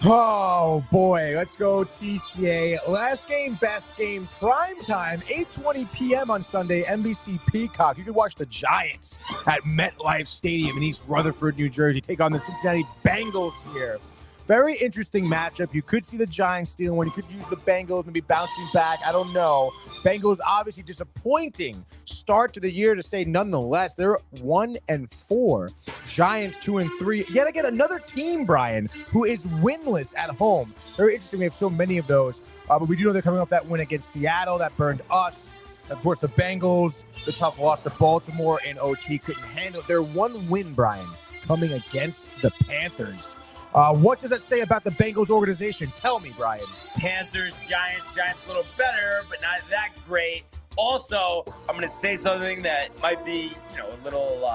Oh, boy. Let's go, TCA. Last game, best game, prime time, 8:20 p.m. on Sunday, NBC Peacock. You can watch the Giants at MetLife Stadium in East Rutherford, New Jersey, take on the Cincinnati Bengals here. Very interesting matchup. You could see the Giants stealing one. You could use the Bengals maybe bouncing back. I don't know. Bengals obviously disappointing start to the year to say nonetheless. They're 1-4. Giants 2-3. Yet again, another team, Brian, who is winless at home. Very interesting. We have so many of those. But we do know they're coming off that win against Seattle. That burned us. Of course, the Bengals, the tough loss to Baltimore in OT, couldn't handle it. Their 1 win, Brian, coming against the Panthers. What does that say about the Bengals organization? Tell me, Brian. Panthers, Giants a little better, but not that great. Also, I'm going to say something that might be, a little,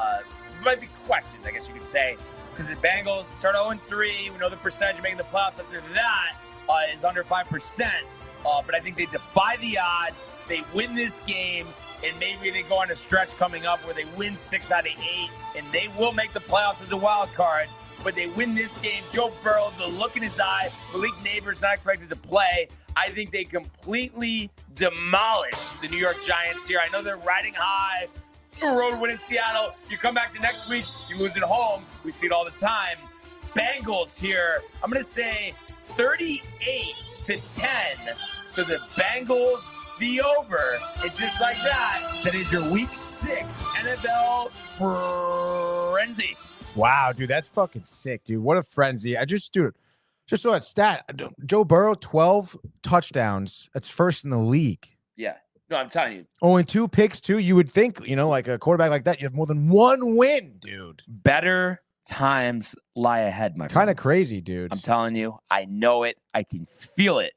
might be questioned, I guess you could say, because the Bengals start 0-3. We know the percentage of making the playoffs after that is under 5%. But I think they defy the odds. They win this game, and maybe they go on a stretch coming up where they win 6 out of 8, and they will make the playoffs as a wild card. But they win this game. Joe Burrow, the look in his eye, Malik Neighbors not expected to play. I think they completely demolish the New York Giants here. I know they're riding high. A road win in Seattle. You come back the next week, you lose at home. We see it all the time. Bengals here. I'm going to say 38-10. So the Bengals, the over. And just like that is your Week 6 NFL frenzy. Wow, dude, that's fucking sick, dude. What a frenzy. Just saw that stat. Joe Burrow, 12 touchdowns. That's first in the league. Yeah. No, I'm telling you. Only 2 picks, too. You would think, like a quarterback like that, you have more than 1 win, dude. Better times lie ahead, my friend. Kind of crazy, dude. I'm telling you. I know it. I can feel it.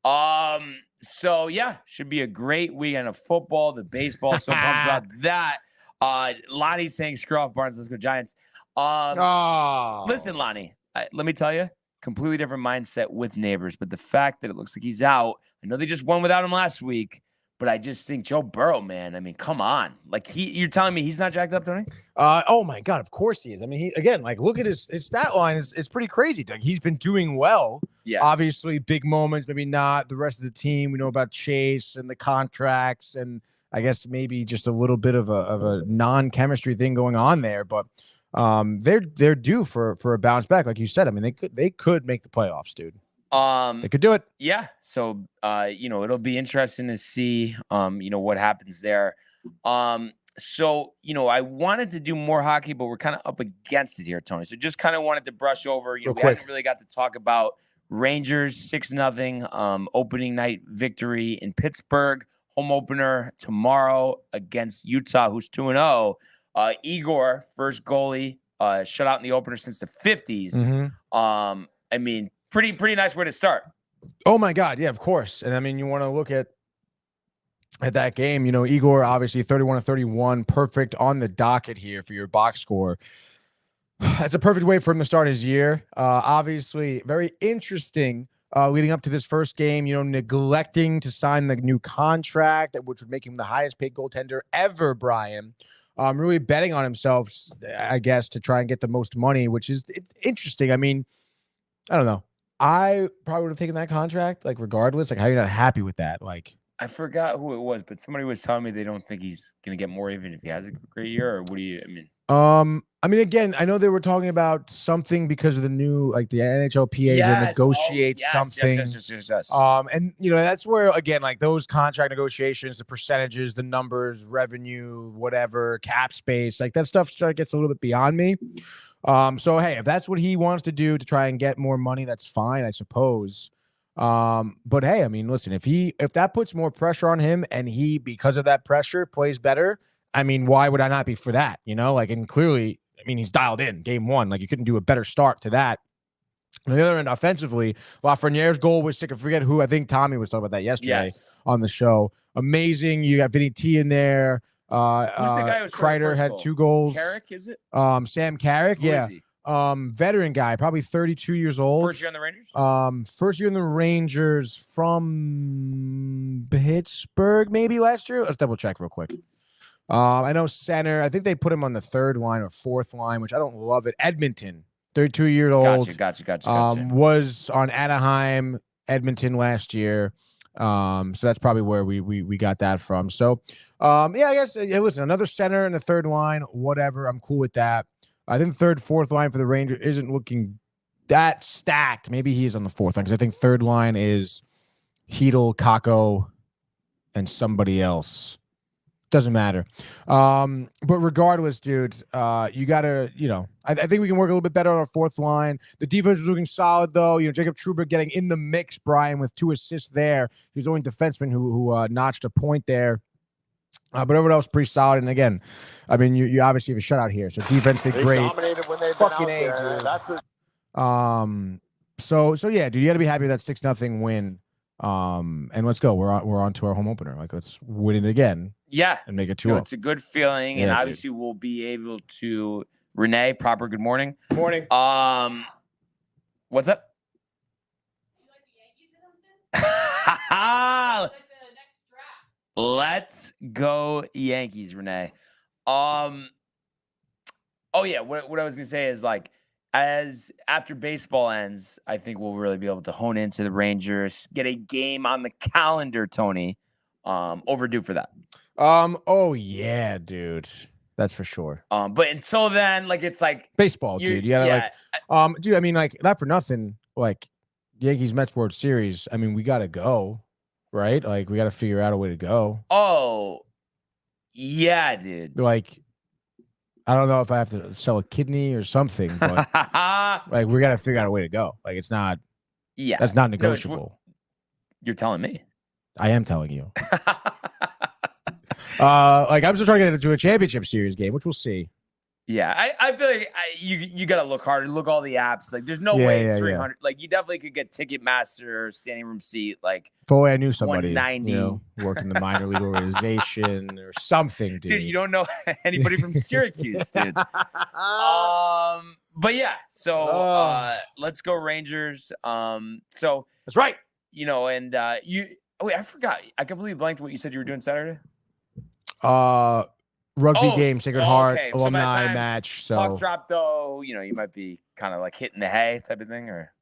So, yeah, should be a great weekend of football. The baseball, so pumped about that. Lonnie's saying, screw off Barnes. Let's go Giants. Listen, Lonnie, let me tell you, completely different mindset with Neighbors, but the fact that it looks like he's out, I know they just won without him last week, but I just think Joe Burrow, man, I mean, come on. Like, you're telling me he's not jacked up, Tony? Oh my God, of course he is. I mean, look at his stat line is pretty crazy. Like, he's been doing well. Yeah. Obviously, big moments, maybe not. The rest of the team, we know about Chase and the contracts, and I guess maybe just a little bit of a non-chemistry thing going on there, but they're due for a bounce back, like you said. I mean, they could make the playoffs, dude. They could do it. Yeah. So it'll be interesting to see what happens there. So I wanted to do more hockey, but we're kind of up against it here, Tony. So just kind of wanted to brush over. We haven't really got to talk about Rangers 6-0 opening night victory in Pittsburgh. Home opener tomorrow against Utah, who's 2-0. Igor, first goalie, shut out in the opener since the 50s. Mm-hmm. I mean, pretty nice way to start. Oh my God, yeah, of course. And I mean, you want to look at that game. Igor obviously 31-31, perfect on the docket here for your box score. That's a perfect way for him to start his year. Obviously, very interesting. Leading up to this first game, neglecting to sign the new contract, which would make him the highest paid goaltender ever, Brian. Really betting on himself, I guess, to try and get the most money, it's interesting. I mean, I don't know. I probably would have taken that contract, regardless. How are you not happy with that? I forgot who it was, but somebody was telling me they don't think he's going to get more even if he has a great year, or what do you, I mean? Again, I know they were talking about something because of the new, the NHLPA to negotiate something. Yes. And that's where, again, those contract negotiations, the percentages, the numbers, revenue, whatever, cap space, that stuff gets a little bit beyond me. So hey, if that's what he wants to do to try and get more money, that's fine, I suppose. But hey, I mean, listen, if that puts more pressure on him and he, because of that pressure, plays better, I mean, why would I not be for that? And clearly, I mean, he's dialed in game 1. You couldn't do a better start to that. On the other end, offensively, Lafreniere's goal was sick. I forget who. I think Tommy was talking about that yesterday on the show. Amazing. You got Vinny T in there. Who's the guy who scored Kreider had 2 goals. Carrick, is it? Sam Carrick, yeah. Veteran guy, probably 32 years old. First year on the Rangers? First year in the Rangers from Pittsburgh, maybe last year. Let's double check real quick. I know center. I think they put him on the 3rd line or 4th line, which I don't love it. Edmonton, 32 years old. Gotcha. Was on Anaheim, Edmonton last year. So that's probably where we got that from. So, I guess, listen, another center in the 3rd line, whatever. I'm cool with that. I think 3rd, 4th line for the Rangers isn't looking that stacked. Maybe he's on the 4th line because I think 3rd line is Hedl, Kakko, and somebody else. Doesn't matter. But regardless, dude, you got to, I think we can work a little bit better on our 4th line. The defense is looking solid, though. Jacob Trouba getting in the mix, Brian, with 2 assists there. He's the only defenseman who notched a point there. But everyone else pretty solid. And again, I mean, you obviously have a shutout here. So defense did great. Dominated when they've fucking been out A, there. dude. That's it. So yeah, dude, you got to be happy with that 6-0 win And let's go. We're on to our home opener. Like, let's win it again. Yeah. And make it 2-0. No, it's a good feeling. Yeah, and dude. obviously we'll be able to Renee, proper good morning. Morning. What's up? Let's go Yankees, Renee. Oh yeah, what I was gonna say is like as after baseball ends, I think we'll really be able to hone into the Rangers, get a game on the calendar, Tony. Overdue for that. Oh yeah, dude. That's for sure. But until then, like it's like baseball, dude. You gotta dude, I mean, like, not for nothing, like Yankees Mets World Series. I mean, we gotta go, right? Like, we gotta figure out a way to go. Oh, yeah, dude. Like, I don't know if I have to sell a kidney or something, but like, we gotta figure out a way to go. Like, it's not. Yeah, that's not negotiable. You're telling me. I am telling you. Like, I'm still trying to get into a championship series game, which we'll see. Yeah, I feel like you got to look harder. Look all the apps. Like, there's no way it's 300. Yeah. Like, you definitely could get Ticketmaster, standing room seat. Like, if only I knew somebody, 190. Worked in the minor league organization or something, dude. Dude, you don't know anybody from Syracuse, dude. But yeah, so let's go Rangers. So that's right. And wait, I forgot. I completely blanked what you said you were doing Saturday. Rugby game, Sacred Heart, okay. alumni match. So puck drop, though, you might be kind of like hitting the hay type of thing, or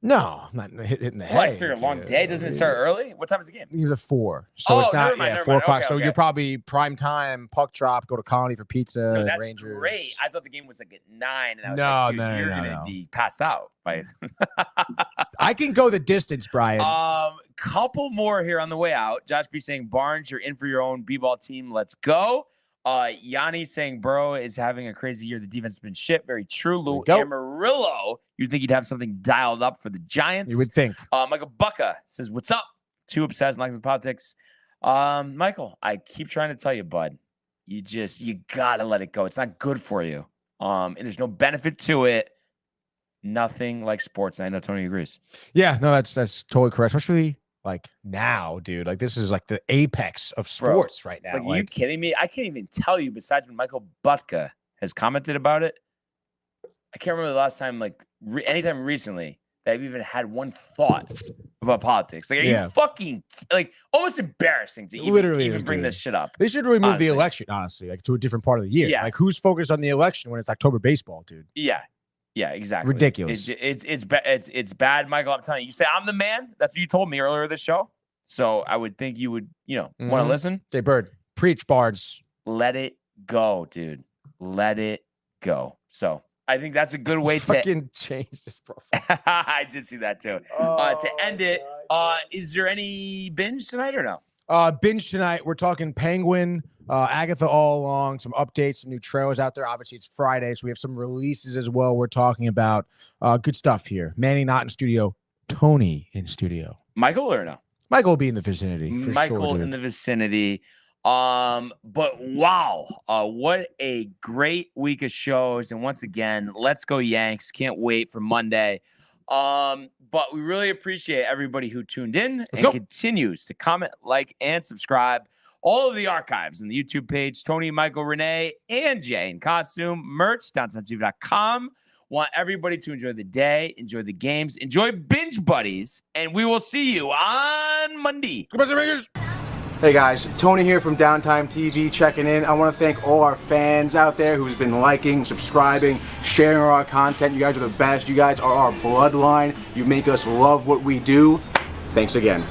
no, not hitting the hay. Well, I figure a long day. Doesn't it start early? What time is the game? It was at 4, so it's not 4 o'clock. Okay, so you're probably prime time. Puck drop. Go to Colony for pizza. No, that's Rangers. great. I thought the game was like at 9, and I was like, dude, you're gonna be passed out. I can go the distance, Brian. Couple more here on the way out. Josh B saying Barnes, you're in for your own b-ball team. Let's go. Yanni saying Burrow is having a crazy year. The defense has been shit. Very true. Lou Amarillo, you'd think he'd have something dialed up for the Giants. You would think. Michael Bucka says, what's up? Too obsessed, likes with politics. Michael, I keep trying to tell you, bud, you gotta let it go. It's not good for you. And there's no benefit to it. Nothing like sports. And I know Tony agrees. Yeah, no, that's totally correct. Especially like now, dude. Like, this is like the apex of sports right now. Like, are you kidding me? I can't even tell you, besides when Michael Butka has commented about it. I can't remember the last time, like, anytime recently that I've even had one thought about politics. Like, are you fucking, like, almost embarrassing to even bring this shit up. They should remove the election, honestly, like, to a different part of the year. Yeah. Like, who's focused on the election when it's October baseball, dude? Yeah. Yeah, exactly. Ridiculous. It's bad, Michael. I'm telling you. You say I'm the man. That's what you told me earlier this show. So I would think you would, want to listen. Jay Bird, preach, Bards. Let it go, dude. Let it go. So I think that's a good way to fucking change this profile. I did see that too. To end it, is there any binge tonight or no? Binge tonight. We're talking Penguin. Agatha all along, some updates, some new trailers out there. Obviously, it's Friday, so we have some releases as well. We're talking about good stuff here. Manny not in studio, Tony in studio. Michael or no? Michael will be in the vicinity. For Michael sure, in the vicinity. But wow, what a great week of shows. And once again, let's go Yanks. Can't wait for Monday. But we really appreciate everybody who tuned in and continues to comment, like, and subscribe. All of the archives on the YouTube page, Tony, Michael, Renee, and Jay in costume, merch, downtime.com. Want everybody to enjoy the day, enjoy the games, enjoy Binge Buddies, and we will see you on Monday. Goodbye, Rangers. Hey guys, Tony here from Downtime TV checking in. I want to thank all our fans out there who's been liking, subscribing, sharing our content. You guys are the best. You guys are our bloodline. You make us love what we do. Thanks again.